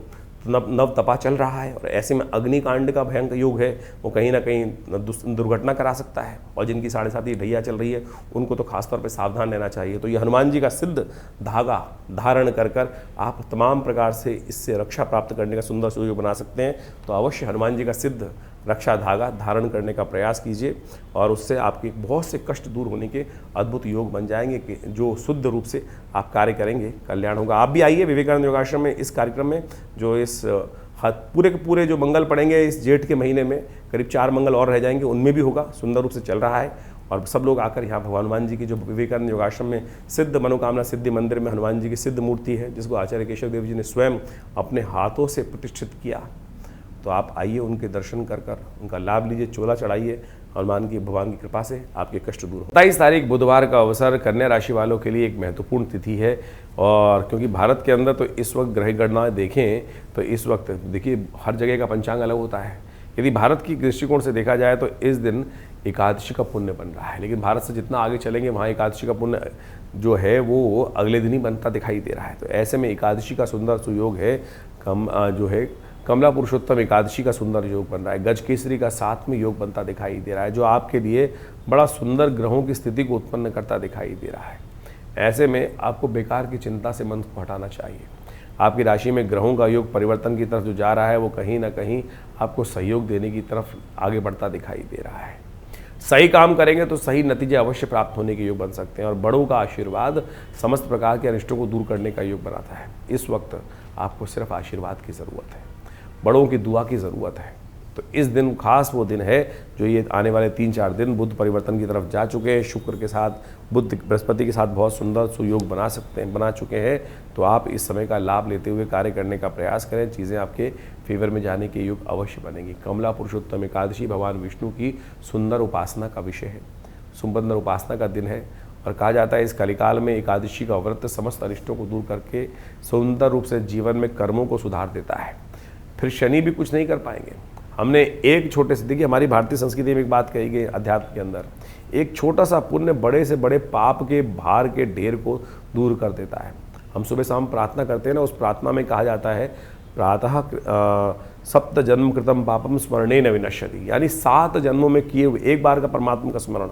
नव तपा चल रहा है और ऐसे में अग्निकांड का भयंकर योग है, वो कहीं ना कहीं दुर्घटना करा सकता है। और जिनकी 7.5 ढैया चल रही है उनको तो खासतौर पे सावधान रहना चाहिए। तो ये हनुमान जी का सिद्ध धागा धारण कर कर आप तमाम प्रकार से इससे रक्षा प्राप्त करने का सुंदर सुयोग बना सकते हैं। तो अवश्य हनुमान जी का सिद्ध रक्षा धागा धारण करने का प्रयास कीजिए और उससे आपके बहुत से कष्ट दूर होने के अद्भुत योग बन जाएंगे कि जो शुद्ध रूप से आप कार्य करेंगे, कल्याण होगा। आप भी आइए विवेकानंद योगाश्रम में इस कार्यक्रम में, जो इस पूरे के पूरे जो मंगल पड़ेंगे इस जेठ के महीने में, करीब 4 मंगल और रह जाएंगे, उनमें भी होगा। सुंदर रूप से चल रहा है और सब लोग आकर यहाँ भगवान हनुमान जी की जो विवेकानंद योगाश्रम में सिद्ध मनोकामना सिद्धि मंदिर में हनुमान जी की सिद्ध मूर्ति है, जिसको आचार्य केशव देव जी ने स्वयं अपने हाथों से प्रतिष्ठित किया, तो आप आइए उनके दर्शन कर कर उनका लाभ लीजिए, चोला चढ़ाइए। हनुमान की भगवान की कृपा से आपके कष्ट दूर हो। 27 तारीख बुधवार का अवसर कन्या राशि वालों के लिए एक महत्वपूर्ण तिथि है। और क्योंकि भारत के अंदर तो इस वक्त ग्रह गणना देखें तो इस वक्त देखिए हर जगह का पंचांग अलग होता है। यदि भारत की दृष्टिकोण से देखा जाए तो इस दिन एकादशी का पुण्य बन रहा है, लेकिन भारत से जितना आगे चलेंगे वहाँ एकादशी का पुण्य जो है वो अगले दिन ही बनता दिखाई दे रहा है। तो ऐसे में एकादशी का सुंदर सुयोग है, जो है कमला पुरुषोत्तम एकादशी का सुंदर योग बन रहा है। गज केसरी का साथ में योग बनता दिखाई दे रहा है, जो आपके लिए बड़ा सुंदर ग्रहों की स्थिति को उत्पन्न करता दिखाई दे रहा है। ऐसे में आपको बेकार की चिंता से मन को हटाना चाहिए। आपकी राशि में ग्रहों का योग परिवर्तन की तरफ जो जा रहा है वो कहीं ना कहीं आपको सहयोग देने की तरफ आगे बढ़ता दिखाई दे रहा है। सही काम करेंगे तो सही नतीजे अवश्य प्राप्त होने के योग बन सकते हैं और बड़ों का आशीर्वाद समस्त प्रकार के अनिष्टों को दूर करने का योग बनाता है। इस वक्त आपको सिर्फ आशीर्वाद की ज़रूरत है, बड़ों की दुआ की ज़रूरत है। तो इस दिन खास वो दिन है जो ये आने वाले 3-4 दिन बुध परिवर्तन की तरफ जा चुके हैं, शुक्र के साथ बुध बृहस्पति के साथ बहुत सुंदर सुयोग बना चुके हैं। तो आप इस समय का लाभ लेते हुए कार्य करने का प्रयास करें, चीज़ें आपके फेवर में जाने के योग अवश्य बनेंगी। कमला पुरुषोत्तम एकादशी भगवान विष्णु की सुंदर उपासना का विषय है, सुंदर उपासना का दिन है। और कहा जाता है इस कलिकाल में एकादशी का व्रत समस्त अनिष्टों को दूर करके सुंदर रूप से जीवन में कर्मों को सुधार देता है। फिर शनि भी कुछ नहीं कर पाएंगे। हमने एक छोटे से, देखिए हमारी भारतीय संस्कृति में एक बात कही गई अध्यात्म के अंदर, एक छोटा सा पुण्य बड़े से बड़े पाप के भार के ढेर को दूर कर देता है। हम सुबह शाम प्रार्थना करते हैं ना, उस प्रार्थना में कहा जाता है प्रातः 7 जन्म कृतम पापम स्मरणेन विनश्यति, यानी 7 जन्मों में किए हुए एक बार का परमात्मा का स्मरण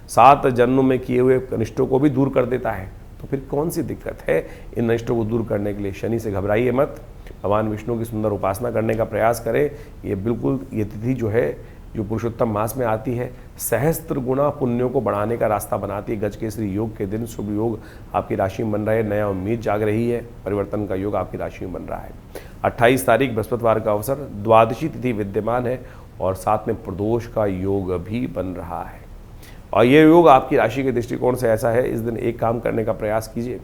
7 जन्मों में किए हुए अनिष्टों को भी दूर कर देता है। तो फिर कौन सी दिक्कत है इन अनिष्टों को दूर करने के लिए? शनि से घबराइए मत, भगवान विष्णु की सुंदर उपासना करने का प्रयास करें। ये बिल्कुल ये तिथि जो है जो पुरुषोत्तम मास में आती है, सहस्त्र गुना पुण्यों को बढ़ाने का रास्ता बनाती है। गज केसरी योग के दिन शुभ योग आपकी राशि में बन रहा है, नया उम्मीद जाग रही है, परिवर्तन का योग आपकी राशि में बन रहा है। 28 तारीख बृहस्पतिवार का अवसर, द्वादशी तिथि विद्यमान है और साथ में प्रदोष का योग भी बन रहा है। और ये योग आपकी राशि के दृष्टिकोण से ऐसा है, इस दिन एक काम करने का प्रयास कीजिए।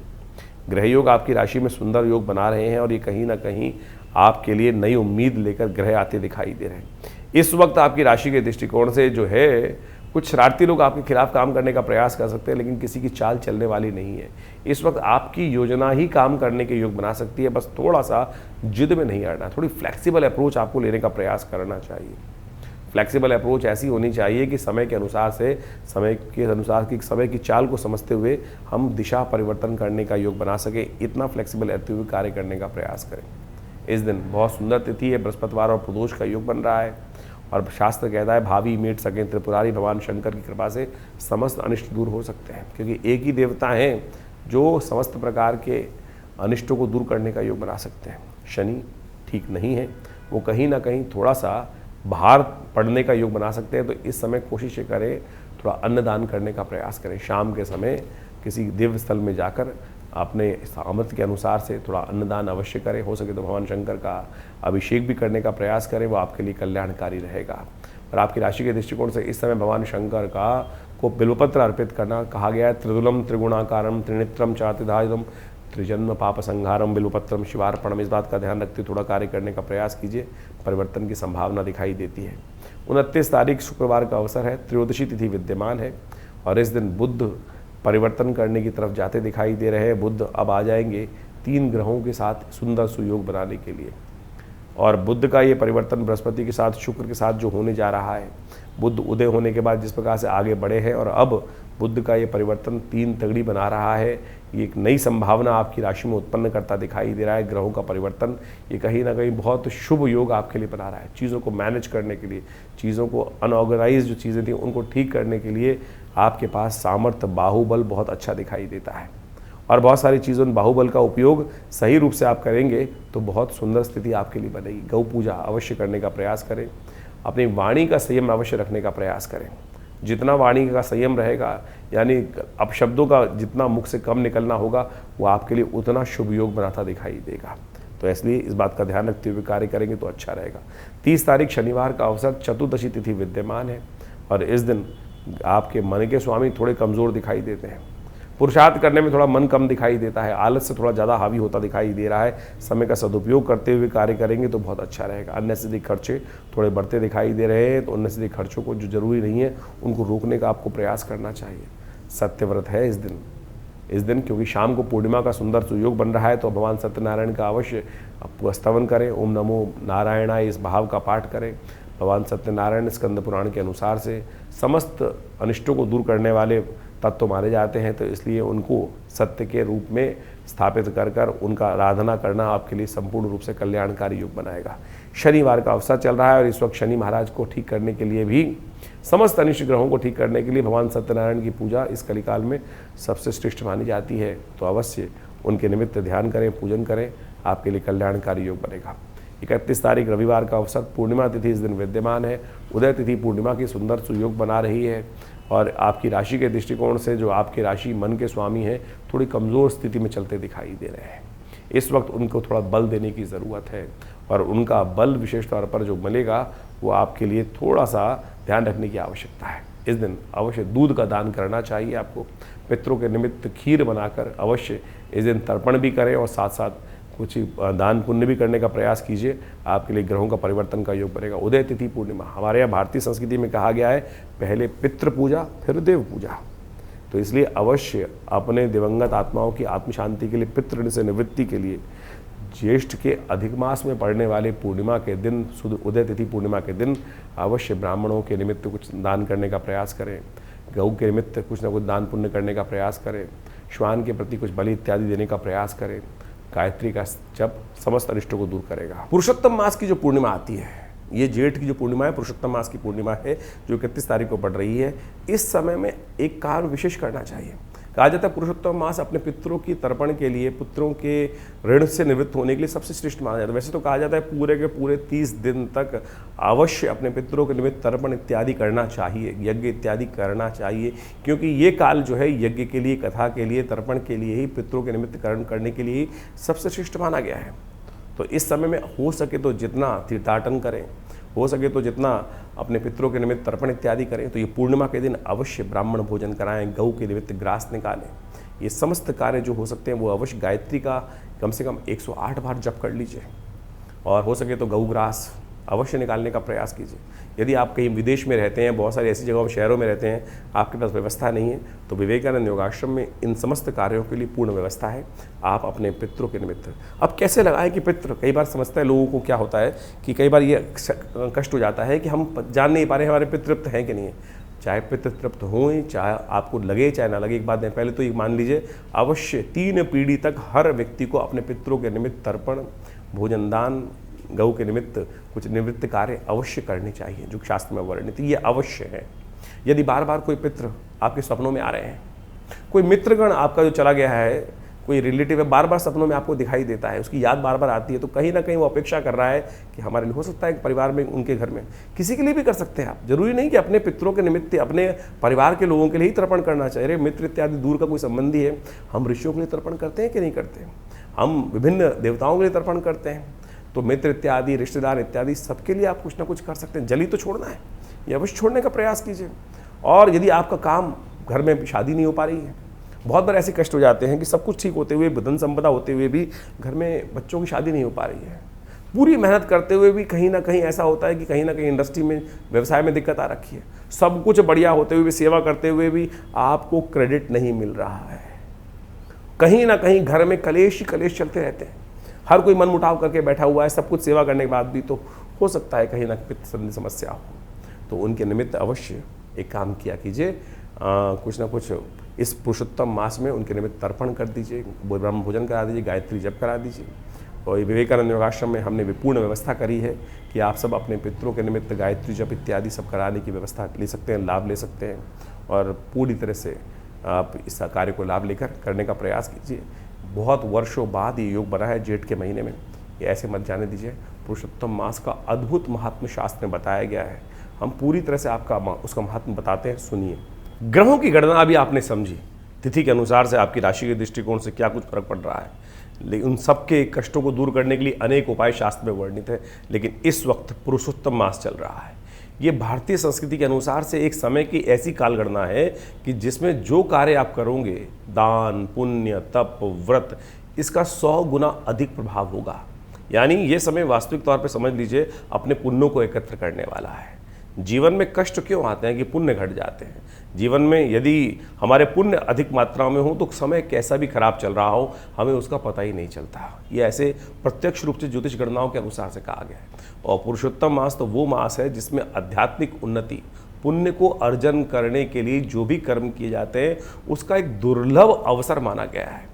ग्रह योग आपकी राशि में सुंदर योग बना रहे हैं और ये कहीं ना कहीं आपके लिए नई उम्मीद लेकर ग्रह आते दिखाई दे रहे हैं। इस वक्त आपकी राशि के दृष्टिकोण से जो है कुछ शरारती लोग आपके खिलाफ काम करने का प्रयास कर सकते हैं, लेकिन किसी की चाल चलने वाली नहीं है। इस वक्त आपकी योजना ही काम करने के योग बना सकती है, बस थोड़ा सा जिद में नहीं अड़ना, थोड़ी फ्लेक्सिबल अप्रोच आपको लेने का प्रयास करना चाहिए। फ्लेक्सिबल अप्रोच ऐसी होनी चाहिए कि समय के अनुसार समय की चाल को समझते हुए हम दिशा परिवर्तन करने का योग बना सके, इतना फ्लेक्सिबल रहते हुए कार्य करने का प्रयास करें। इस दिन बहुत सुंदर तिथि है, बृहस्पतिवार और प्रदोष का योग बन रहा है और शास्त्र कहता है भावी मीट सकें त्रिपुरारी, भगवान शंकर की कृपा से समस्त अनिष्ट दूर हो सकते हैं, क्योंकि एक ही देवता हैं जो समस्त प्रकार के अनिष्टों को दूर करने का योग बना सकते हैं। शनि ठीक नहीं है, वो कहीं ना कहीं थोड़ा सा बाहर पड़ने का योग बना सकते हैं, तो इस समय कोशिश करें थोड़ा अन्नदान करने का प्रयास करें। शाम के समय किसी दिव्य स्थल में जाकर अपने सामर्थ्य के अनुसार से थोड़ा अन्नदान अवश्य करें। हो सके तो भगवान शंकर का अभिषेक भी करने का प्रयास करें, वो आपके लिए कल्याणकारी रहेगा। और आपकी राशि के दृष्टिकोण से इस समय भगवान शंकर को बिल्वपत्र अर्पित करना कहा गया है। त्रिदुलम त्रिगुणाकारम त्रिनेत्रम चातिधायुधम त्रिजन्म पाप संहारम बिल्वपत्रम शिवार्पणम। इस बात का ध्यान रखते थोड़ा कार्य करने का प्रयास कीजिए, परिवर्तन की संभावना दिखाई देती है। 29 तारीख शुक्रवार का अवसर है, त्रयोदशी तिथि विद्यमान है और इस दिन बुध परिवर्तन करने की तरफ जाते दिखाई दे रहे हैं। बुध अब आ जाएंगे 3 ग्रहों के साथ सुंदर सुयोग बनाने के लिए, और बुध का ये परिवर्तन बृहस्पति के साथ शुक्र के साथ जो होने जा रहा है, बुध उदय होने के बाद जिस प्रकार से आगे बढ़े हैं और अब बुध का ये परिवर्तन 3 तगड़ी बना रहा है, ये एक नई संभावना आपकी राशि में उत्पन्न करता दिखाई दे रहा है। ग्रहों का परिवर्तन ये कहीं ना कहीं बहुत शुभ योग आपके लिए बना रहा है। चीज़ों को मैनेज करने के लिए, चीज़ों को अनऑर्गेनाइज जो चीज़ें थी उनको ठीक करने के लिए आपके पास सामर्थ्य बाहुबल बहुत अच्छा दिखाई देता है, और बहुत सारी चीज़ों बाहुबल का उपयोग सही रूप से आप करेंगे तो बहुत सुंदर स्थिति आपके लिए बनेगी। गौ पूजा अवश्य करने का प्रयास करें, अपनी वाणी का संयम अवश्य रखने का प्रयास करें। जितना वाणी का संयम रहेगा, यानी अपशब्दों का जितना मुख से कम निकलना होगा, वो आपके लिए उतना शुभ योग बनाता दिखाई देगा। तो इसलिए इस बात का ध्यान रखते हुए कार्य करेंगे तो अच्छा रहेगा। 30 तारीख शनिवार का अवसर, चतुर्दशी तिथि विद्यमान है और इस दिन आपके मन के स्वामी थोड़े कमज़ोर दिखाई देते हैं। पुरुषार्थ करने में थोड़ा मन कम दिखाई देता है, आलस से थोड़ा ज़्यादा हावी होता दिखाई दे रहा है। समय का सदुपयोग करते हुए कार्य करेंगे तो बहुत अच्छा रहेगा। अननेसेसरी खर्चे थोड़े बढ़ते दिखाई दे रहे हैं, तो अननेसेसरी खर्चों को जो जरूरी नहीं है उनको रोकने का आपको प्रयास करना चाहिए। सत्यव्रत है इस दिन क्योंकि शाम को पूर्णिमा का सुंदर सुयोग बन रहा है, तो भगवान सत्यनारायण का अवश्य स्तवन करें। ओम नमो नारायणाय इस भाव का पाठ करें। भगवान सत्यनारायण स्कंद पुराण के अनुसार से समस्त अनिष्टों को दूर करने वाले तत्व माने जाते हैं, तो इसलिए उनको सत्य के रूप में स्थापित कर उनका आराधना करना आपके लिए संपूर्ण रूप से कल्याणकारी योग बनाएगा। शनिवार का अवसर चल रहा है और इस वक्त शनि महाराज को ठीक करने के लिए भी, समस्त अनिष्ट ग्रहों को ठीक करने के लिए भगवान सत्यनारायण की पूजा इस कलिकाल में सबसे श्रेष्ठ मानी जाती है। तो अवश्य उनके निमित्त ध्यान करें, पूजन करें, आपके लिए कल्याणकारी योग बनेगा। 31 तारीख रविवार का अवसर, पूर्णिमा तिथि इस दिन विद्यमान है। उदय तिथि पूर्णिमा की सुंदर सुयोग बना रही है और आपकी राशि के दृष्टिकोण से जो आपकी राशि मन के स्वामी हैं, थोड़ी कमज़ोर स्थिति में चलते दिखाई दे रहे हैं। इस वक्त उनको थोड़ा बल देने की ज़रूरत है और उनका बल विशेष तौर पर जो मिलेगा वो आपके लिए थोड़ा सा ध्यान रखने की आवश्यकता है। इस दिन अवश्य दूध का दान करना चाहिए आपको। पितरों के निमित्त खीर बनाकर अवश्य इस दिन तर्पण भी करें और साथ साथ कुछ दान पुण्य भी करने का प्रयास कीजिए। आपके लिए ग्रहों का परिवर्तन का योग बनेगा। उदय तिथि पूर्णिमा, हमारे यहाँ भारतीय संस्कृति में कहा गया है पहले पितृ पूजा फिर देव पूजा, तो इसलिए अवश्य अपने दिवंगत आत्माओं की आत्म शांति के लिए, पितृ ऋण से निवृत्ति के लिए ज्येष्ठ के अधिक मास में पड़ने वाले पूर्णिमा के दिन, उदय तिथि पूर्णिमा के दिन अवश्य ब्राह्मणों के निमित्त कुछ दान करने का प्रयास करें। गौ के निमित्त कुछ न कुछ दान पुण्य करने का प्रयास करें। श्वान के प्रति कुछ बलि इत्यादि देने का प्रयास करें। गायत्री का जप समस्त अनिष्टों को दूर करेगा। पुरुषोत्तम मास की जो पूर्णिमा आती है, ये जेठ की जो पूर्णिमा है, पुरुषोत्तम मास की पूर्णिमा है जो 31 तारीख को पड़ रही है। इस समय में एक कार्य विशेष करना चाहिए। कहा जाता है पुरुषोत्तम मास अपने पितरों की तर्पण के लिए, पुत्रों के ऋण से निवृत्त होने के लिए सबसे श्रेष्ठ माना जाता है। वैसे तो कहा जाता है पूरे के पूरे 30 दिन तक अवश्य अपने पितरों के निमित्त तर्पण इत्यादि करना चाहिए, यज्ञ इत्यादि करना चाहिए, क्योंकि ये काल जो है यज्ञ के लिए, कथा के लिए, तर्पण के लिए ही, पितरों के निमित्त कर्ण करने के लिए ही सबसे श्रेष्ठ माना गया है। तो इस समय में हो सके तो जितना तीर्थाटन करें, हो सके तो जितना अपने पितरों के निमित्त तर्पण इत्यादि करें। तो ये पूर्णिमा के दिन अवश्य ब्राह्मण भोजन कराएं, गौ के निमित्त ग्रास निकालें। ये समस्त कार्य जो हो सकते हैं वो अवश्य गायत्री का कम से कम 108 बार जप कर लीजिए और हो सके तो गौ ग्रास अवश्य निकालने का प्रयास कीजिए। यदि आप कहीं विदेश में रहते हैं, बहुत सारी ऐसी जगहों शहरों में रहते हैं, आपके पास व्यवस्था नहीं है, तो विवेकानंद योगाश्रम में इन समस्त कार्यों के लिए पूर्ण व्यवस्था है। आप अपने पितरों के निमित्त अब कैसे लगाएं कि पितृ, कई बार समझता है लोगों को क्या होता है कि कई बार ये कष्ट हो जाता है कि हम जान नहीं पा रहे हमारे पितृ तृप्त हैं कि नहीं है। चाहे पितृ तृप्त हों, चाहे आपको लगे चाहे ना लगे, एक बात नहीं, पहले तो ये मान लीजिए अवश्य 3 पीढ़ी तक हर व्यक्ति को अपने पितरों के निमित्त तर्पण, भोजन दान, गौ के निमित्त कुछ निवृत्त कार्य अवश्य करने चाहिए, जो शास्त्र में वर्णित ये अवश्य है। यदि बार बार कोई पितृ आपके सपनों में आ रहे हैं, कोई मित्रगण आपका जो चला गया है, कोई रिलेटिव है, बार बार सपनों में आपको दिखाई देता है, उसकी याद बार बार आती है, तो कहीं ना कहीं वो अपेक्षा कर रहा है कि हमारे लिए हो सकता है परिवार में, उनके घर में, किसी के लिए भी कर सकते हैं आप। जरूरी नहीं कि अपने पितरों के निमित्त अपने परिवार के लोगों के लिए ही तर्पण करना चाहिए। मित्र इत्यादि दूर का कोई संबंधी है, हम ऋषियों के लिए तर्पण करते हैं कि नहीं करते, हम विभिन्न देवताओं के लिए तर्पण करते हैं, तो मित्र इत्यादि, रिश्तेदार इत्यादि सबके लिए आप कुछ ना कुछ कर सकते हैं। जली तो छोड़ना है, ये अवश्य छोड़ने का प्रयास कीजिए। और यदि आपका काम, घर में शादी नहीं हो पा रही है, बहुत बार ऐसे कष्ट हो जाते हैं कि सब कुछ ठीक होते हुए, धन संपदा होते हुए भी घर में बच्चों की शादी नहीं हो पा रही है, पूरी मेहनत करते हुए भी कहीं ना कहीं ऐसा होता है कि कहीं ना कहीं इंडस्ट्री में, व्यवसाय में दिक्कत आ रखी है, सब कुछ बढ़िया होते हुए भी, सेवा करते हुए भी आपको क्रेडिट नहीं मिल रहा है। कहीं ना कहीं घर में कलेश ही कलेश चलते रहते हैं, हर कोई मन मुटाव करके बैठा हुआ है, सब कुछ सेवा करने के बाद भी तो हो सकता है कहीं ना कहीं समस्या हो। तो उनके निमित्त अवश्य एक काम किया कीजिए, कुछ ना कुछ इस पुरुषोत्तम मास में उनके निमित्त तर्पण कर दीजिए, ब्रह्म भोजन करा दीजिए, गायत्री जप करा दीजिए। और विवेकानंद योगाश्रम में हमने विपूर्ण व्यवस्था करी है कि आप सब अपने पितरों के निमित्त गायत्री जप इत्यादि सब कराने की व्यवस्था ले सकते हैं, लाभ ले सकते हैं, और पूरी तरह से आप इस कार्य को लाभ लेकर करने का प्रयास कीजिए। बहुत वर्षों बाद ये योग बना है जेठ के महीने में, ये ऐसे मत जाने दीजिए। पुरुषोत्तम मास का अद्भुत महात्म्य शास्त्र में बताया गया है, हम पूरी तरह से आपका उसका महात्म्य बताते हैं, सुनिए। ग्रहों की गणना अभी आपने समझी, तिथि के अनुसार से आपकी राशि के दृष्टिकोण से क्या कुछ फर्क पड़ रहा है, लेकिन उन सबके कष्टों को दूर करने के लिए अनेक उपाय शास्त्र में वर्णित है। लेकिन इस वक्त पुरुषोत्तम मास चल रहा है, ये भारतीय संस्कृति के अनुसार से एक समय की ऐसी कालगणना है कि जिसमें जो कार्य आप करोगे, दान, पुण्य, तप, व्रत, इसका 100 गुना अधिक प्रभाव होगा। यानी ये समय वास्तविक तौर पे समझ लीजिए अपने पुण्यों को एकत्र करने वाला है। जीवन में कष्ट क्यों आते हैं कि पुण्य घट जाते हैं। जीवन में यदि हमारे पुण्य अधिक मात्रा में हो तो समय कैसा भी खराब चल रहा हो हमें उसका पता ही नहीं चलता। ये ऐसे प्रत्यक्ष रूप से ज्योतिष गणनाओं के अनुसार से कहा गया है। और पुरुषोत्तम मास तो वो मास है जिसमें आध्यात्मिक उन्नति, पुण्य को अर्जन करने के लिए जो भी कर्म किए जाते हैं उसका एक दुर्लभ अवसर माना गया है।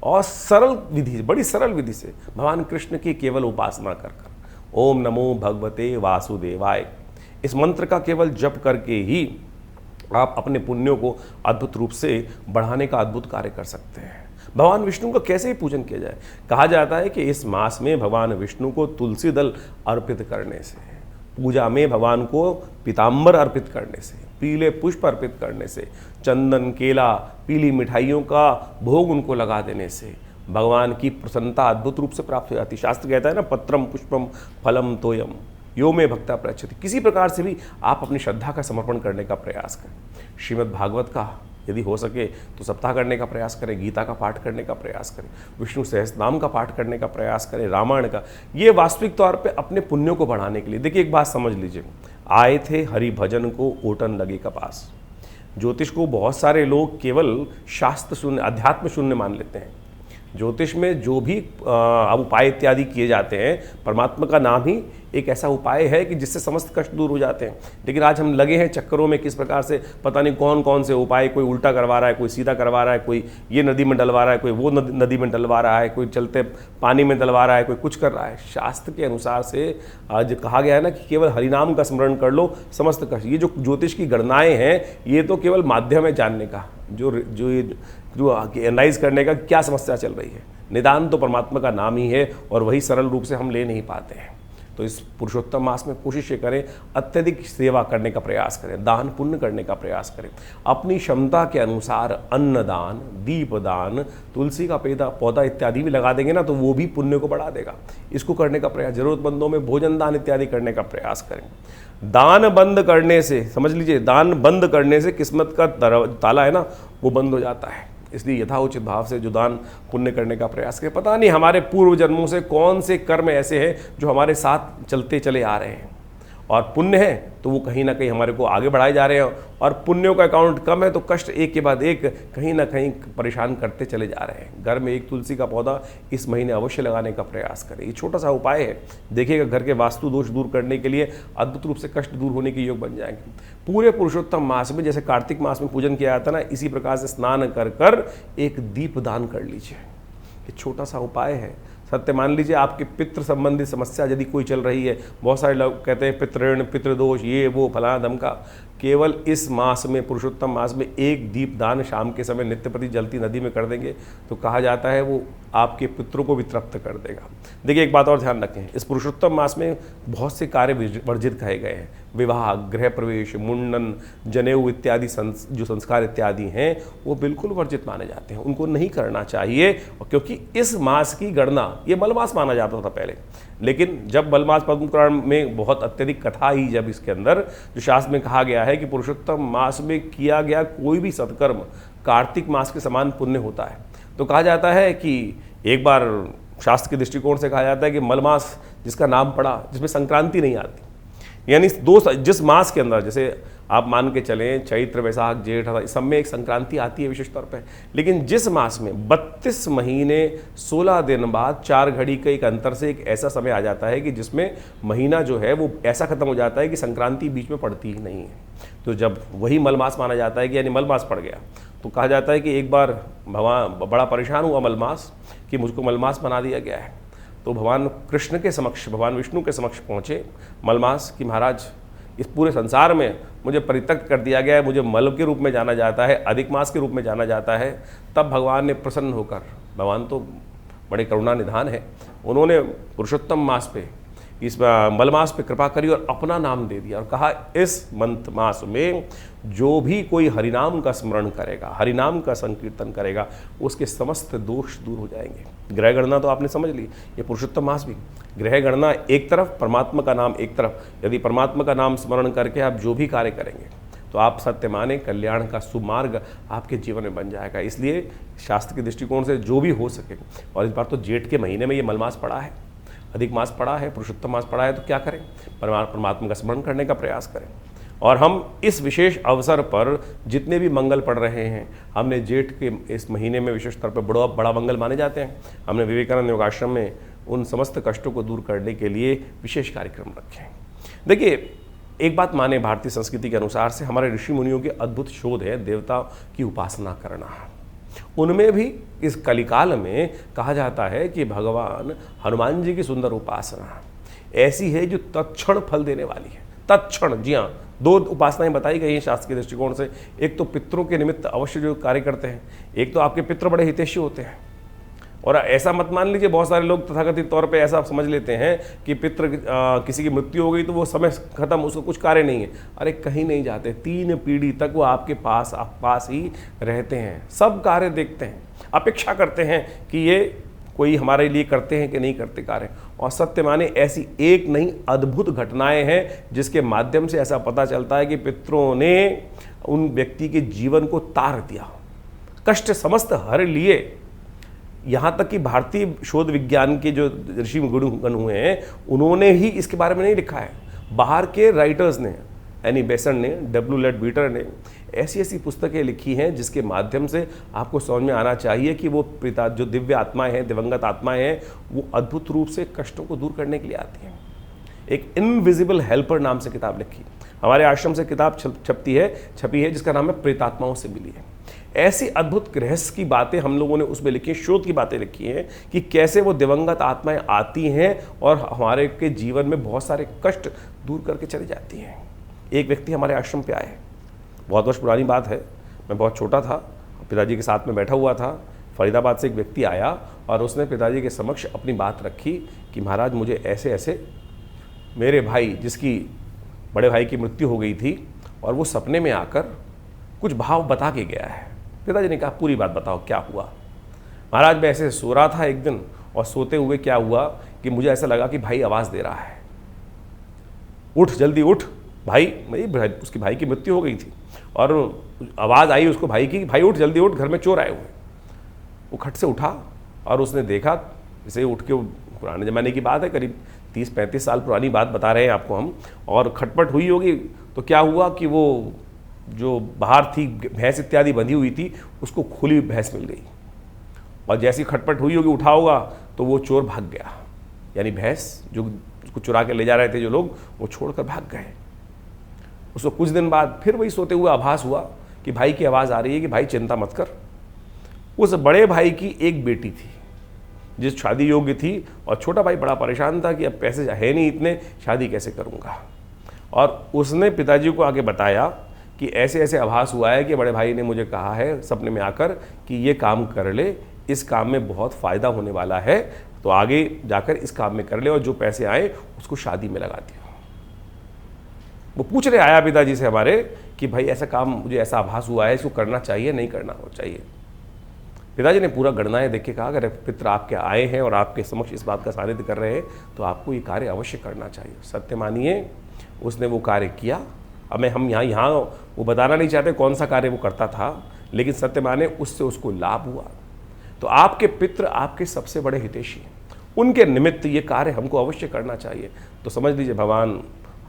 और सरल विधि, बड़ी सरल विधि से भगवान कृष्ण की केवल उपासना कर ओम नमो भगवते वासुदेवाय, इस मंत्र का केवल जप करके ही आप अपने पुण्यों को अद्भुत रूप से बढ़ाने का अद्भुत कार्य कर सकते हैं। भगवान विष्णु का कैसे ही पूजन किया जाए, कहा जाता है कि इस मास में भगवान विष्णु को तुलसी दल अर्पित करने से, पूजा में भगवान को पीताम्बर अर्पित करने से, पीले पुष्प अर्पित करने से, चंदन, केला, पीली मिठाइयों का भोग उनको लगा देने से भगवान की प्रसन्नता अद्भुत रूप से प्राप्त हो जाती। शास्त्र कहता है ना, पत्रम पुष्पम फलम तोयम यो में भक्ता प्रयच्छति। किसी प्रकार से भी आप अपनी श्रद्धा का समर्पण करने का प्रयास करें। श्रीमद् भागवत का यदि हो सके तो सप्ताह करने का प्रयास करें, गीता का पाठ करने का प्रयास करें, विष्णु सहस्त्रनाम का पाठ करने का प्रयास करें, रामायण का। ये वास्तविक तौर पे अपने पुण्यों को बढ़ाने के लिए। देखिए एक बात समझ लीजिए, आए थे हरि भजन को ओटन लगे कपास। ज्योतिष को बहुत सारे लोग केवल शास्त्र शून्य, अध्यात्म शून्य मान लेते हैं। ज्योतिष में जो भी अब उपाय इत्यादि किए जाते हैं, परमात्मा का नाम ही एक ऐसा उपाय है कि जिससे समस्त कष्ट दूर हो जाते हैं। लेकिन आज हम लगे हैं चक्करों में, किस प्रकार से पता नहीं कौन कौन से उपाय, कोई उल्टा करवा रहा है, कोई सीधा करवा रहा है, कोई ये नदी में डलवा रहा है, कोई वो नदी में डलवा रहा है, कोई चलते पानी में डलवा रहा है, कोई कुछ कर रहा है। शास्त्र के अनुसार से आज कहा गया है ना कि केवल हरिनाम का स्मरण कर लो, समस्त कष्ट। ये जो ज्योतिष की गणनाएँ हैं ये तो केवल माध्यम है जानने का, जो एनालाइज करने का क्या समस्या चल रही है। निदान तो परमात्मा का नाम ही है और वही सरल रूप से हम ले नहीं पाते हैं। तो इस पुरुषोत्तम मास में कोशिश ये करें, अत्यधिक सेवा करने का प्रयास करें, दान पुण्य करने का प्रयास करें, अपनी क्षमता के अनुसार अन्नदान, दीपदान, तुलसी का पौधा इत्यादि भी लगा देंगे ना तो वो भी पुण्य को बढ़ा देगा। इसको करने का प्रयास, जरूरतमंदों में भोजन दान इत्यादि करने का प्रयास करें। दान बंद करने से, समझ लीजिए, दान बंद करने से किस्मत का ताला है ना वो बंद हो जाता है। इसलिए यथाउचित भाव से जो दान पुण्य करने का प्रयास करें। पता नहीं हमारे पूर्व जन्मों से कौन से कर्म ऐसे हैं जो हमारे साथ चलते चले आ रहे हैं, और पुण्य है तो वो कहीं ना कहीं हमारे को आगे बढ़ाए जा रहे हैं, और पुण्यों का अकाउंट कम है तो कष्ट एक के बाद एक कहीं ना कहीं परेशान करते चले जा रहे हैं। घर में एक तुलसी का पौधा इस महीने अवश्य लगाने का प्रयास करें। ये छोटा सा उपाय है, देखिएगा घर के वास्तु दोष दूर करने के लिए अद्भुत रूप से कष्ट दूर होने के योग बन जाएंगे। पूरे पुरुषोत्तम मास में, जैसे कार्तिक मास में पूजन किया जाता है ना, इसी प्रकार से स्नान कर कर एक दीप दान कर लीजिए। ये छोटा सा उपाय है। सत्य मान लीजिए आपके पितृ संबंधी समस्या यदि कोई चल रही है, बहुत सारे लोग कहते हैं पितृण पितृदोष ये वो फलाना धमका, केवल इस मास में, पुरुषोत्तम मास में एक दीप दान शाम के समय नित्य प्रति जलती नदी में कर देंगे तो कहा जाता है वो आपके पितरों को भी तृप्त कर देगा। देखिए एक बात और ध्यान रखें, इस पुरुषोत्तम मास में बहुत से कार्य वर्जित कहे गए हैं। विवाह, गृह प्रवेश, मुंडन, जनेऊ इत्यादि जो संस्कार इत्यादि हैं वो बिल्कुल वर्जित माने जाते हैं, उनको नहीं करना चाहिए। क्योंकि इस मास की गणना, ये मलमास माना जाता था पहले, लेकिन जब मलमास पद्म पुराण में बहुत अत्यधिक कथा ही जब इसके अंदर जो शास्त्र में कहा गया है कि पुरुषोत्तम मास में किया गया कोई भी सत्कर्म कार्तिक मास के समान पुण्य होता है, तो कहा जाता है कि एक बार शास्त्र के दृष्टिकोण से कहा जाता है कि मलमास जिसका नाम पड़ा, जिसमें संक्रांति नहीं आती, यानी जिस मास के अंदर, जैसे आप मान के चलें चैत्र वैशाख जेठ इस सब में एक संक्रांति आती है विशेष तौर पे, लेकिन जिस मास में 32 महीने 16 दिन बाद 4 घड़ी के एक अंतर से एक ऐसा समय आ जाता है कि जिसमें महीना जो है वो ऐसा खत्म हो जाता है कि संक्रांति बीच में पड़ती ही नहीं है। तो जब वही मलमास माना जाता है कि यानी मलमास पड़ गया, तो कहा जाता है कि एक बार भगवान बड़ा परेशान हुआ मलमास कि मुझको मलमास बना दिया गया है। तो भगवान कृष्ण के समक्ष, भगवान विष्णु के समक्ष पहुँचे मलमास कि महाराज इस पूरे संसार में मुझे परित्यक्त कर दिया गया है, मुझे मल के रूप में जाना जाता है, अधिक मास के रूप में जाना जाता है। तब भगवान ने प्रसन्न होकर, भगवान तो बड़े करुणा निधान है, उन्होंने पुरुषोत्तम मास पे, इस मलमास पे कृपा करी और अपना नाम दे दिया और कहा इस मंथ मास में जो भी कोई हरिनाम का स्मरण करेगा, हरिनाम का संकीर्तन करेगा, उसके समस्त दोष दूर हो जाएंगे। ग्रह गणना तो आपने समझ ली, ये पुरुषोत्तम मास भी ग्रह गणना एक तरफ, परमात्मा का नाम एक तरफ। यदि परमात्मा का नाम स्मरण करके आप जो भी कार्य करेंगे तो आप सत्य माने कल्याण का सुमार्ग आपके जीवन में बन जाएगा। इसलिए शास्त्र के दृष्टिकोण से जो भी हो सके, और इस बार तो जेठ के महीने में ये मलमास पड़ा है, अधिक मास पड़ा है, पुरुषोत्तम मास पड़ा है, तो क्या करें, परमात्मा का स्मरण करने का प्रयास करें। और हम इस विशेष अवसर पर जितने भी मंगल पढ़ रहे हैं, हमने जेठ के इस महीने में विशेष तौर पर बड़ा मंगल माने जाते हैं, हमने विवेकानंद योगाश्रम में उन समस्त कष्टों को दूर करने के लिए विशेष कार्यक्रम रखे हैं। देखिए एक बात माने, भारतीय संस्कृति के अनुसार से हमारे ऋषि मुनियों की अद्भुत शोध है देवता की उपासना करना। उनमें भी इस कलिकाल में कहा जाता है कि भगवान हनुमान जी की सुंदर उपासना ऐसी है जो तत्क्षण फल देने वाली है। तत्क्षण, जी हाँ, 2 उपासनाएं बताई गई हैं शास्त्र के दृष्टिकोण से। एक तो पितरों के निमित्त अवश्य जो कार्य करते हैं, एक तो आपके पितृ बड़े हितैषी होते हैं। और ऐसा मत मान लीजिए, बहुत सारे लोग तथाकथित तौर पे ऐसा समझ लेते हैं कि पितृ किसी की मृत्यु हो गई तो वो समय खत्म, उसको कुछ कार्य नहीं है। अरे कहीं नहीं जाते, 3 पीढ़ी तक वो आपके पास ही रहते हैं, सब कार्य देखते हैं, अपेक्षा करते हैं कि ये कोई हमारे लिए करते हैं कि नहीं करते कार्य। और सत्य माने ऐसी एक नहीं अद्भुत घटनाएं हैं जिसके माध्यम से ऐसा पता चलता है कि पितरों ने उन व्यक्ति के जीवन को तार दिया, कष्ट समस्त हर लिए। यहाँ तक कि भारतीय शोध विज्ञान के जो ऋषि गण हुए हैं उन्होंने ही इसके बारे में नहीं लिखा है, बाहर के राइटर्स ने, एनी बेसन ने, W. बीटर ने ऐसी ऐसी पुस्तकें लिखी हैं जिसके माध्यम से आपको समझ में आना चाहिए कि वो पिता जो दिव्य आत्माएं हैं, दिवंगत आत्माएं हैं, वो अद्भुत रूप से कष्टों को दूर करने के लिए आती हैं। एक इनविजिबल हेल्पर नाम से किताब लिखी, हमारे आश्रम से किताब छपी है जिसका नाम है प्रेतात्माओं से मिली है। ऐसी अद्भुत रहस्य की बातें हम लोगों ने उसमें लिखी, शोध की बातें लिखी हैं कि कैसे वो दिवंगत आत्माएं आती हैं और हमारे के जीवन में बहुत सारे कष्ट दूर करके चली जाती हैं। एक व्यक्ति हमारे आश्रम पे आए, बहुत वर्ष पुरानी बात है, मैं बहुत छोटा था, पिताजी के साथ में बैठा हुआ था। फरीदाबाद से एक व्यक्ति आया और उसने पिताजी के समक्ष अपनी बात रखी कि महाराज मुझे ऐसे ऐसे मेरे भाई, जिसकी बड़े भाई की मृत्यु हो गई थी, और वो सपने में आकर कुछ भाव बता के गया है। पिताजी ने कहा पूरी बात बताओ क्या हुआ। महाराज मैं ऐसे सो रहा था एक दिन, और सोते हुए क्या हुआ कि मुझे ऐसा लगा कि भाई आवाज़ दे रहा है, उठ जल्दी उठ भाई। उसके भाई की मृत्यु हो गई थी और आवाज़ आई उसको भाई की, भाई उठ जल्दी उठ, घर में चोर आए हुए। वो खट से उठा और उसने देखा, इसे उठ के, पुराने ज़माने की बात है, करीब 30-35 साल पुरानी बात बता रहे हैं आपको हम, और खटपट हुई होगी। तो क्या हुआ कि वो जो बाहर थी भैंस इत्यादि बंधी हुई थी, उसको खुली भैंस मिल गई, और जैसी खटपट हुई होगी, उठा होगा, तो वो चोर भाग गया। यानी भैंस जो उसको चुरा के ले जा रहे थे जो लोग, वो छोड़कर भाग गए। उसको कुछ दिन बाद फिर वही सोते हुए आभास हुआ कि भाई की आवाज़ आ रही है कि भाई चिंता मत कर। उस बड़े भाई की एक बेटी थी जिस शादी योग्य थी, और छोटा भाई बड़ा परेशान था कि अब पैसे है नहीं इतने, शादी कैसे करूँगा। और उसने पिताजी को आके बताया कि ऐसे ऐसे आभास हुआ है कि बड़े भाई ने मुझे कहा है सपने में आकर कि ये काम कर ले, इस काम में बहुत फ़ायदा होने वाला है, तो आगे जाकर इस काम में कर ले, और जो पैसे आए उसको शादी में लगा दिया। वो पूछने आया पिताजी से हमारे कि भाई ऐसा काम, मुझे ऐसा आभास हुआ है, इसको करना चाहिए नहीं करना चाहिए। पिताजी ने पूरा गणनाएं देख के कहा, अगर पितर आपके आए हैं और आपके समक्ष इस बात का सानिध्य कर रहे हैं, तो आपको ये कार्य अवश्य करना चाहिए। सत्य मानिए, उसने वो कार्य किया। अब मैं हम यहाँ वो बताना नहीं चाहते कौन सा कार्य वो करता था, लेकिन सत्य माने उससे उसको लाभ हुआ। तो आपके पितृ आपके सबसे बड़े हितैषी हैं, उनके निमित्त ये कार्य हमको अवश्य करना चाहिए। तो समझ लीजिए भगवान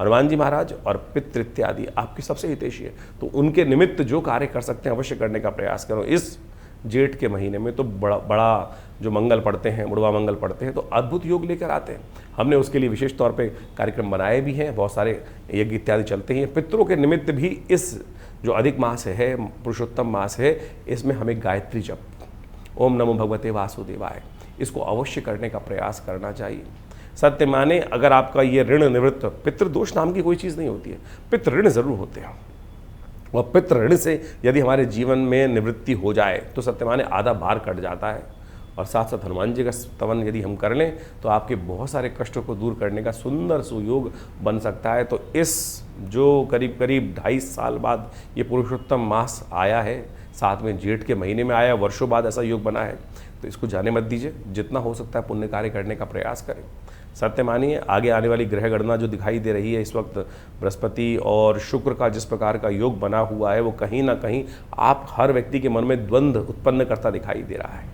हनुमान जी महाराज और पितृ इत्यादि आपके सबसे हितैषी है, तो उनके निमित्त जो कार्य कर सकते हैं अवश्य करने का प्रयास करो। इस जेठ के महीने में तो बड़ा जो मंगल पढ़ते हैं, बुढ़वा मंगल पढ़ते हैं, तो अद्भुत योग लेकर आते हैं। हमने उसके लिए विशेष तौर पे कार्यक्रम बनाए भी हैं, बहुत सारे यज्ञ इत्यादि चलते हैं। पितरों के निमित्त भी इस जो अधिक मास है, पुरुषोत्तम मास है, इसमें हमें गायत्री जप, ओम नमो भगवते वासुदेवाय, इसको अवश्य करने का प्रयास करना चाहिए। सत्य माने, अगर आपका ये ऋण निवृत्त, पितृदोष नाम की कोई चीज़ नहीं होती है, पितृ ऋण जरूर होते हैं, और पितृ ऋण से यदि हमारे जीवन में निवृत्ति हो जाए तो सत्य माने आधा भार कट जाता है। और साथ साथ हनुमान जी का स्तवन यदि हम कर लें तो आपके बहुत सारे कष्टों को दूर करने का सुंदर सुयोग बन सकता है। तो इस जो करीब करीब 2.5 साल बाद ये पुरुषोत्तम मास आया है, साथ में जेठ के महीने में आया, वर्षों बाद ऐसा योग बना है, तो इसको जाने मत दीजिए। जितना हो सकता है पुण्य कार्य करने का प्रयास करें। सत्य मानिए, आगे आने वाली ग्रह गणना जो दिखाई दे रही है इस वक्त, बृहस्पति और शुक्र का जिस प्रकार का योग बना हुआ है, वो कहीं ना कहीं आप हर व्यक्ति के मन में द्वंद्व उत्पन्न करता दिखाई दे रहा है।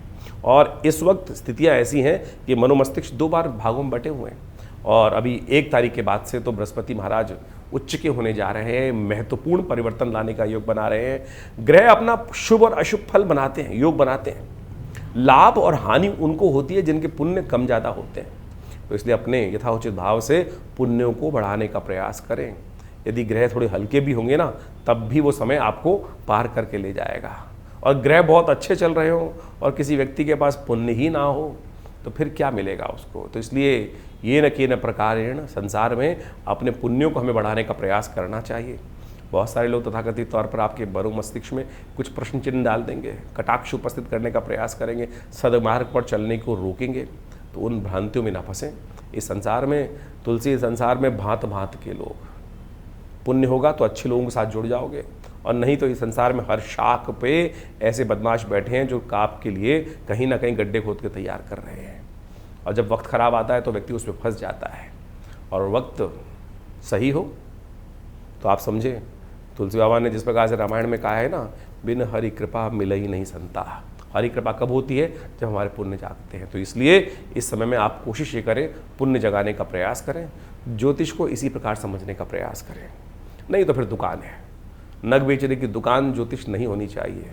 और इस वक्त स्थितियां ऐसी हैं कि मनोमस्तिष्क 2 बार भागों में बटे हुए हैं, और अभी 1 तारीख के बाद से तो बृहस्पति महाराज उच्च के होने जा रहे हैं, महत्वपूर्ण परिवर्तन लाने का योग बना रहे हैं। ग्रह अपना शुभ और अशुभ फल बनाते हैं, योग बनाते हैं। लाभ और हानि उनको होती है जिनके पुण्य कम ज़्यादा होते हैं। तो इसलिए अपने यथाउचित भाव से पुण्यों को बढ़ाने का प्रयास करें। यदि ग्रह थोड़े हल्के भी होंगे ना, तब भी वो समय आपको पार करके ले जाएगा। और ग्रह बहुत अच्छे चल रहे हो और किसी व्यक्ति के पास पुण्य ही ना हो, तो फिर क्या मिलेगा उसको। तो इसलिए ये न कि न प्रकारेण संसार में अपने पुण्यों को हमें बढ़ाने का प्रयास करना चाहिए। बहुत सारे लोग तथाकथित तौर पर आपके बरो मस्तिष्क में कुछ प्रश्न चिन्ह डाल देंगे, कटाक्ष उपस्थित करने का प्रयास करेंगे, सदमार्ग पर चलने को रोकेंगे, तो उन भ्रांतियों में ना फंसें। इस संसार में, तुलसी संसार में भांत भांत के लोग, पुण्य होगा तो अच्छे लोगों के साथ जुड़ जाओगे, और नहीं तो इस संसार में हर शाख पे ऐसे बदमाश बैठे हैं जो आपके लिए कहीं ना कहीं गड्ढे खोद के तैयार कर रहे हैं। और जब वक्त खराब आता है तो व्यक्ति उसमें फंस जाता है। और वक्त सही हो तो आप समझे, तुलसी बाबा ने जिस प्रकार से रामायण में कहा है ना, बिन हरि कृपा मिल ही नहीं संता। हरि कृपा कब होती है? जब हमारे पुण्य जागते हैं। तो इसलिए इस समय में आप कोशिश ये करें, पुण्य जगाने का प्रयास करें, ज्योतिष को इसी प्रकार समझने का प्रयास करें। नहीं तो फिर दुकान है, नग बेचने की दुकान ज्योतिष नहीं होनी चाहिए।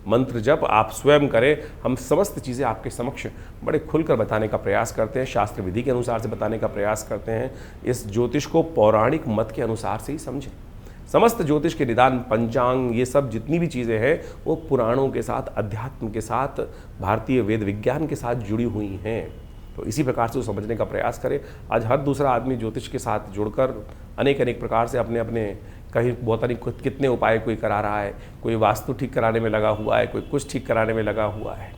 मंत्र जप आप स्वयं करें। हम समस्त चीज़ें आपके समक्ष बड़े खुलकर बताने का प्रयास करते हैं, शास्त्र विधि के अनुसार से बताने का प्रयास करते हैं। इस ज्योतिष को पौराणिक मत के अनुसार से ही समझें। समस्त ज्योतिष के निदान, पंचांग, ये सब जितनी भी चीज़ें हैं वो पुराणों के साथ, अध्यात्म के साथ, भारतीय वेद विज्ञान के साथ जुड़ी हुई हैं। तो इसी प्रकार से वो समझने का प्रयास करें। आज हर दूसरा आदमी ज्योतिष के साथ जुड़कर अनेक अनेक प्रकार से अपने अपने कहीं बहुत अनेक कितने उपाय कोई करा रहा है। कोई वास्तु ठीक कराने में लगा हुआ है, कोई कुछ ठीक कराने में लगा हुआ है।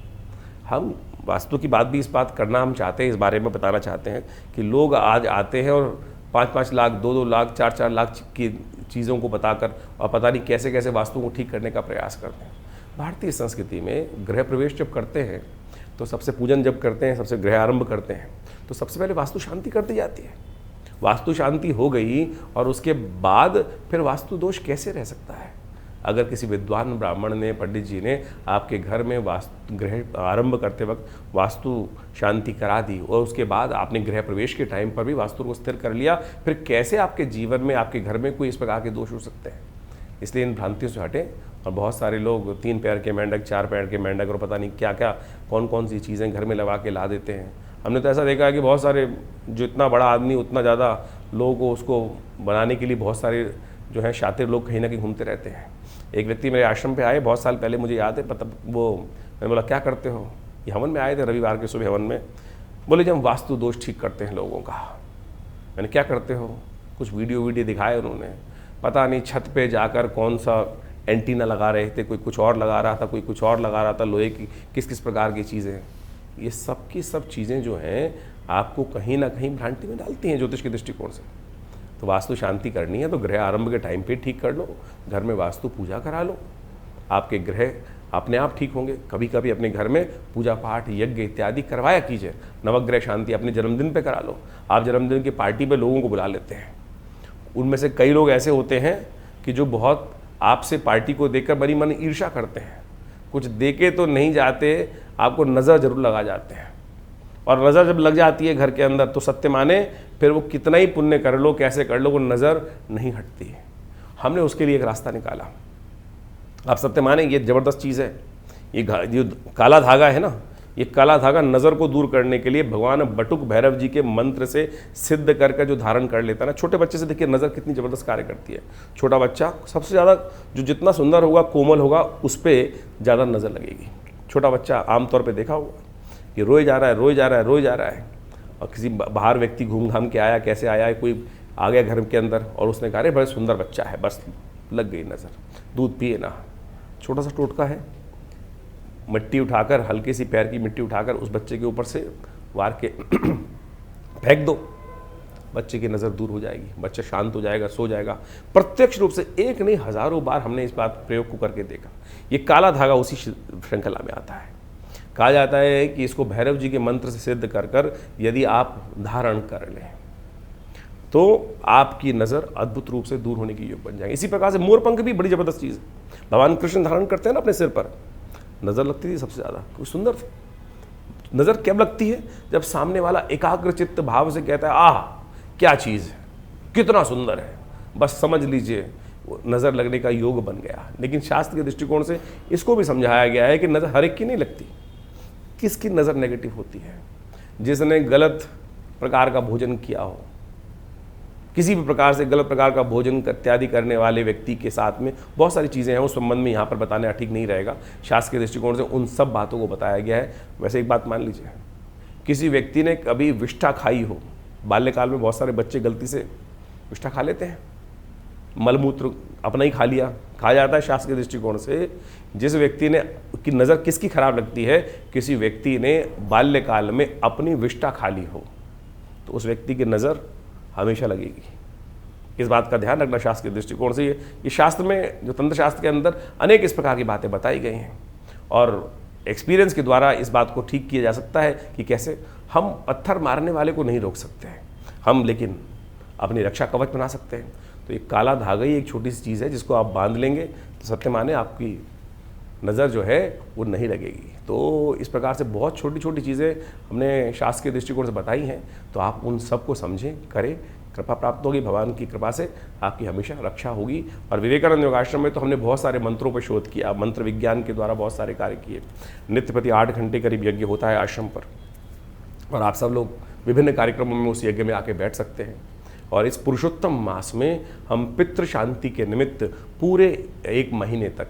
हम वास्तु की बात भी इस बात करना हम चाहते हैं, इस बारे में बताना चाहते हैं कि लोग आज आते हैं और 5-5 लाख, 2-2 लाख, 4-4 लाख की चीज़ों को बताकर और पता नहीं कैसे कैसे वास्तु को ठीक करने का प्रयास करते हैं। भारतीय संस्कृति में गृह प्रवेश जब करते हैं तो सबसे पूजन जब करते हैं, सबसे गृह आरंभ करते हैं, तो सबसे पहले वास्तु शांति कर दी जाती है। वास्तु शांति हो गई और उसके बाद फिर वास्तु दोष कैसे रह सकता है? अगर किसी विद्वान ब्राह्मण ने, पंडित जी ने आपके घर में वास्तु गृह आरंभ करते वक्त वास्तु शांति करा दी और उसके बाद आपने गृह प्रवेश के टाइम पर भी वास्तु को स्थिर कर लिया, फिर कैसे आपके जीवन में, आपके घर में कोई इस प्रकार के दोष हो सकते हैं। इसलिए इन भ्रांतियों से हटें। और बहुत सारे लोग 3 पैर के मेंढक, 4 पैर के मेंढक और पता नहीं क्या क्या कौन कौन सी चीज़ें घर में लगा के ला देते हैं। हमने तो ऐसा देखा है कि बहुत सारे, जो इतना बड़ा आदमी उतना ज़्यादा लोगों को उसको बनाने के लिए बहुत सारे जो हैं शातिर लोग कहीं ना कहीं घूमते रहते हैं। एक व्यक्ति मेरे आश्रम पे आए बहुत साल पहले, मुझे याद है, पता वो, मैंने बोला क्या करते हो? ये हवन में आए थे, रविवार के सुबह हवन में। बोले जी हम वास्तु दोष ठीक करते हैं लोगों का। मैंने क्या करते हो? कुछ वीडियो दिखाए उन्होंने, पता नहीं छत पे जाकर कौन सा एंटीना लगा रहे थे, कोई कुछ और लगा रहा था, कोई कुछ और लगा रहा था, लोहे की किस किस प्रकार की चीज़ें। ये सब की सब चीज़ें जो हैं आपको कहीं ना कहीं भ्रांति में डालती हैं ज्योतिष के दृष्टिकोण से। तो वास्तु शांति करनी है तो गृह आरंभ के टाइम पे ठीक कर लो, घर में वास्तु पूजा करा लो, आपके ग्रह अपने आप ठीक होंगे। कभी कभी अपने घर में पूजा पाठ, यज्ञ इत्यादि करवाया कीजिए। नवग्रह शांति अपने जन्मदिन पे करा लो। आप जन्मदिन की पार्टी पे लोगों को बुला लेते हैं, उनमें से कई लोग ऐसे होते हैं कि जो बहुत आपसे पार्टी को देखकर बड़ी मन ईर्ष्या करते हैं, कुछ देके तो नहीं जाते, आपको नज़र जरूर लगा जाते हैं। और नज़र जब लग जाती है घर के अंदर तो सत्य माने फिर वो कितना ही पुण्य कर लो, कैसे कर लो, वो नज़र नहीं हटती है। हमने उसके लिए एक रास्ता निकाला। आप सत्य माने ये ज़बरदस्त चीज़ है। ये काला धागा है ना, ये काला धागा नज़र को दूर करने के लिए भगवान बटुक भैरव जी के मंत्र से सिद्ध करके जो धारण कर लेता है ना, छोटे बच्चे से देखिए नज़र कितनी ज़बरदस्त कार्य करती है। छोटा बच्चा सबसे ज़्यादा जो जितना सुंदर होगा, कोमल होगा, उस पर ज़्यादा नज़र लगेगी। छोटा बच्चा आमतौर पे देखा होगा कि रोए जा रहा है, रोए जा रहा है, रोए जा रहा है, और किसी बाहर व्यक्ति घूम घाम के आया, कैसे आया है, कोई आ गया घर के अंदर और उसने कहा अरे बड़ा सुंदर बच्चा है, बस लग गई नज़र, दूध पिए ना। छोटा सा टोटका है, मिट्टी उठाकर, हल्की सी पैर की मिट्टी उठाकर उस बच्चे के ऊपर से वार के फेंक दो, बच्चे की नज़र दूर हो जाएगी, बच्चा शांत हो जाएगा, सो जाएगा। प्रत्यक्ष रूप से एक नहीं हज़ारों बार हमने इस बात प्रयोग को करके देखा। ये काला धागा उसी श्रृंखला में आता है। कहा जाता है कि इसको भैरव जी के मंत्र से सिद्ध कर कर यदि आप धारण कर लें तो आपकी नज़र अद्भुत रूप से दूर होने की योग बन जाएगी। इसी प्रकार से मोरपंख भी बड़ी ज़बरदस्त चीज़ है। भगवान कृष्ण धारण करते हैं ना अपने सिर पर, नज़र लगती थी सबसे ज़्यादा, कुछ सुंदर थी। नज़र कब लगती है? जब सामने वाला एकाग्र चित्त भाव से कहता है आह क्या चीज़ है, कितना सुंदर है, बस समझ लीजिए नज़र लगने का योग बन गया। लेकिन शास्त्र के दृष्टिकोण से इसको भी समझाया गया है कि नज़र हर एक की नहीं लगती। किसकी नज़र नेगेटिव होती है? जिसने गलत प्रकार का भोजन किया हो, किसी भी प्रकार से गलत प्रकार का भोजन इत्यादि करने वाले व्यक्ति के साथ में बहुत सारी चीज़ें हैं, उस संबंध में यहाँ पर बताना ठीक नहीं रहेगा। शास्त्र के दृष्टिकोण से उन सब बातों को बताया गया है। वैसे एक बात मान लीजिए, किसी व्यक्ति ने कभी विष्ठा खाई हो, बाल्यकाल में बहुत सारे बच्चे गलती से विष्ठा खा लेते हैं, मलमूत्र अपना ही खा लिया। कहा जाता है शास्त्र के दृष्टिकोण से जिस व्यक्ति ने की नज़र किसकी खराब लगती है, किसी व्यक्ति ने बाल्यकाल में अपनी विष्ठा खा ली हो तो उस व्यक्ति की नज़र हमेशा लगेगी। इस बात का ध्यान रखना शास्त्र के दृष्टिकोण से। ये शास्त्र में, जो तंत्र शास्त्र के अंदर अनेक इस प्रकार की बातें बताई गई हैं और एक्सपीरियंस के द्वारा इस बात को ठीक किया जा सकता है कि कैसे हम पत्थर मारने वाले को नहीं रोक सकते हैं हम, लेकिन अपनी रक्षा कवच बना सकते हैं। तो एक काला धागा ही एक छोटी सी चीज़ है, जिसको आप बांध लेंगे तो सत्य माने आपकी नज़र जो है वो नहीं लगेगी। तो इस प्रकार से बहुत छोटी छोटी चीज़ें हमने शास्त्र के दृष्टिकोण से बताई हैं, तो आप उन सबको समझें, करें, कृपा प्राप्त होगी। भगवान की कृपा से आपकी हमेशा रक्षा होगी। और विवेकानंद योगाश्रम में तो हमने बहुत सारे मंत्रों पर शोध किया, मंत्र विज्ञान के द्वारा बहुत सारे कार्य किए। नित्य प्रति 8 घंटे करीब यज्ञ होता है आश्रम पर, और आप सब लोग विभिन्न कार्यक्रमों में उस यज्ञ में आके बैठ सकते हैं। और इस पुरुषोत्तम मास में हम पितृ शांति के निमित्त पूरे 1 महीने तक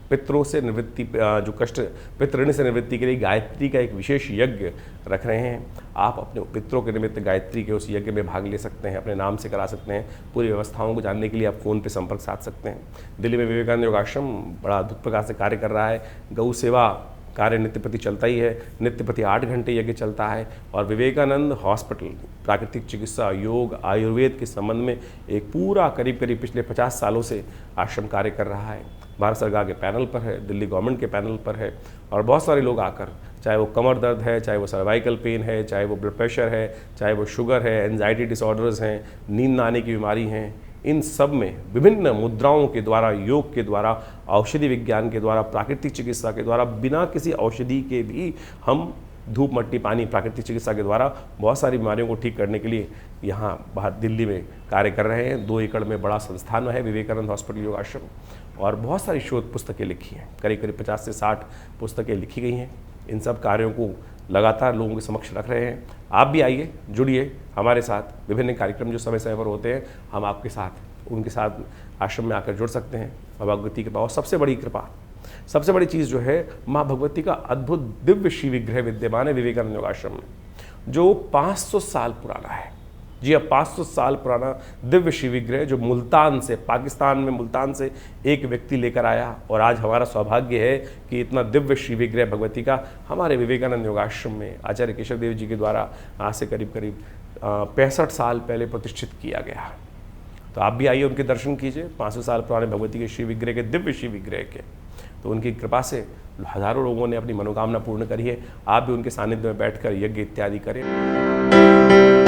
पितरों से निवृत्ति, जो कष्ट पितृऋण से निवृत्ति के लिए गायत्री का एक विशेष यज्ञ रख रहे हैं। आप अपने पितरों के निमित्त गायत्री के उस यज्ञ में भाग ले सकते हैं, अपने नाम से करा सकते हैं। पूरी व्यवस्थाओं को जानने के लिए आप फ़ोन पे संपर्क साध सकते हैं। दिल्ली में विवेकानंद योगाश्रम बड़ा अद्भुत प्रकार से कार्य कर रहा है। गौ सेवा कार्य नित्य प्रति चलता ही है, नित्य प्रति 8 घंटे यज्ञ चलता है। और विवेकानंद हॉस्पिटल प्राकृतिक चिकित्सा, योग, आयुर्वेद के संबंध में एक पूरा करीब पिछले 50 सालों से आश्रम कार्य कर रहा है। भारत सरकार के पैनल पर है, दिल्ली गवर्नमेंट के पैनल पर है, और बहुत सारे लोग आकर, चाहे वो कमर दर्द है, चाहे वो सर्वाइकल पेन है, चाहे वो ब्लड प्रेशर है, चाहे वो शुगर है, एंजाइटी डिसऑर्डर्स हैं, नींद न आने की बीमारी हैं, इन सब में विभिन्न मुद्राओं के द्वारा, योग के द्वारा, औषधि विज्ञान के द्वारा, प्राकृतिक चिकित्सा के द्वारा, बिना किसी औषधि के भी हम धूप मट्टी पानी प्राकृतिक चिकित्सा के द्वारा बहुत सारी बीमारियों को ठीक करने के लिए यहाँ बाहर दिल्ली में कार्य कर रहे हैं। 2 एकड़ में बड़ा संस्थान है विवेकानंद हॉस्पिटल योगाश्रम, और बहुत सारी शोध पुस्तकें लिखी हैं, करीब करीब 50 से 60 पुस्तकें लिखी गई हैं। इन सब कार्यों को लगातार लोगों के समक्ष रख रहे हैं। आप भी आइए, जुड़िए हमारे साथ। विभिन्न कार्यक्रम जो समय समय पर होते हैं, हम आपके साथ उनके साथ आश्रम में आकर जुड़ सकते हैं। माँ भगवती की कृपा, और सबसे बड़ी कृपा, सबसे बड़ी चीज़ जो है, माँ भगवती का अद्भुत दिव्य श्री विग्रह विद्यमान है विवेकानंद योगाश्रम में, जो 500 साल पुराना है। जी हाँ, 500 साल पुराना दिव्य श्री विग्रह जो मुल्तान से, पाकिस्तान में मुल्तान से एक व्यक्ति लेकर आया। और आज हमारा सौभाग्य है कि इतना दिव्य श्री विग्रह भगवती का हमारे विवेकानंद योगाश्रम में आचार्य केशव देव जी के द्वारा आज से करीब करीब 65 साल पहले प्रतिष्ठित किया गया। तो आप भी आइए, उनके दर्शन कीजिए, 500 साल पुराने भगवती के श्री विग्रह के, दिव्य श्री विग्रह के। तो उनकी कृपा से हजारों लोगों ने अपनी मनोकामना पूर्ण करी है। आप भी उनके सानिध्य में बैठकर यज्ञ इत्यादि करें।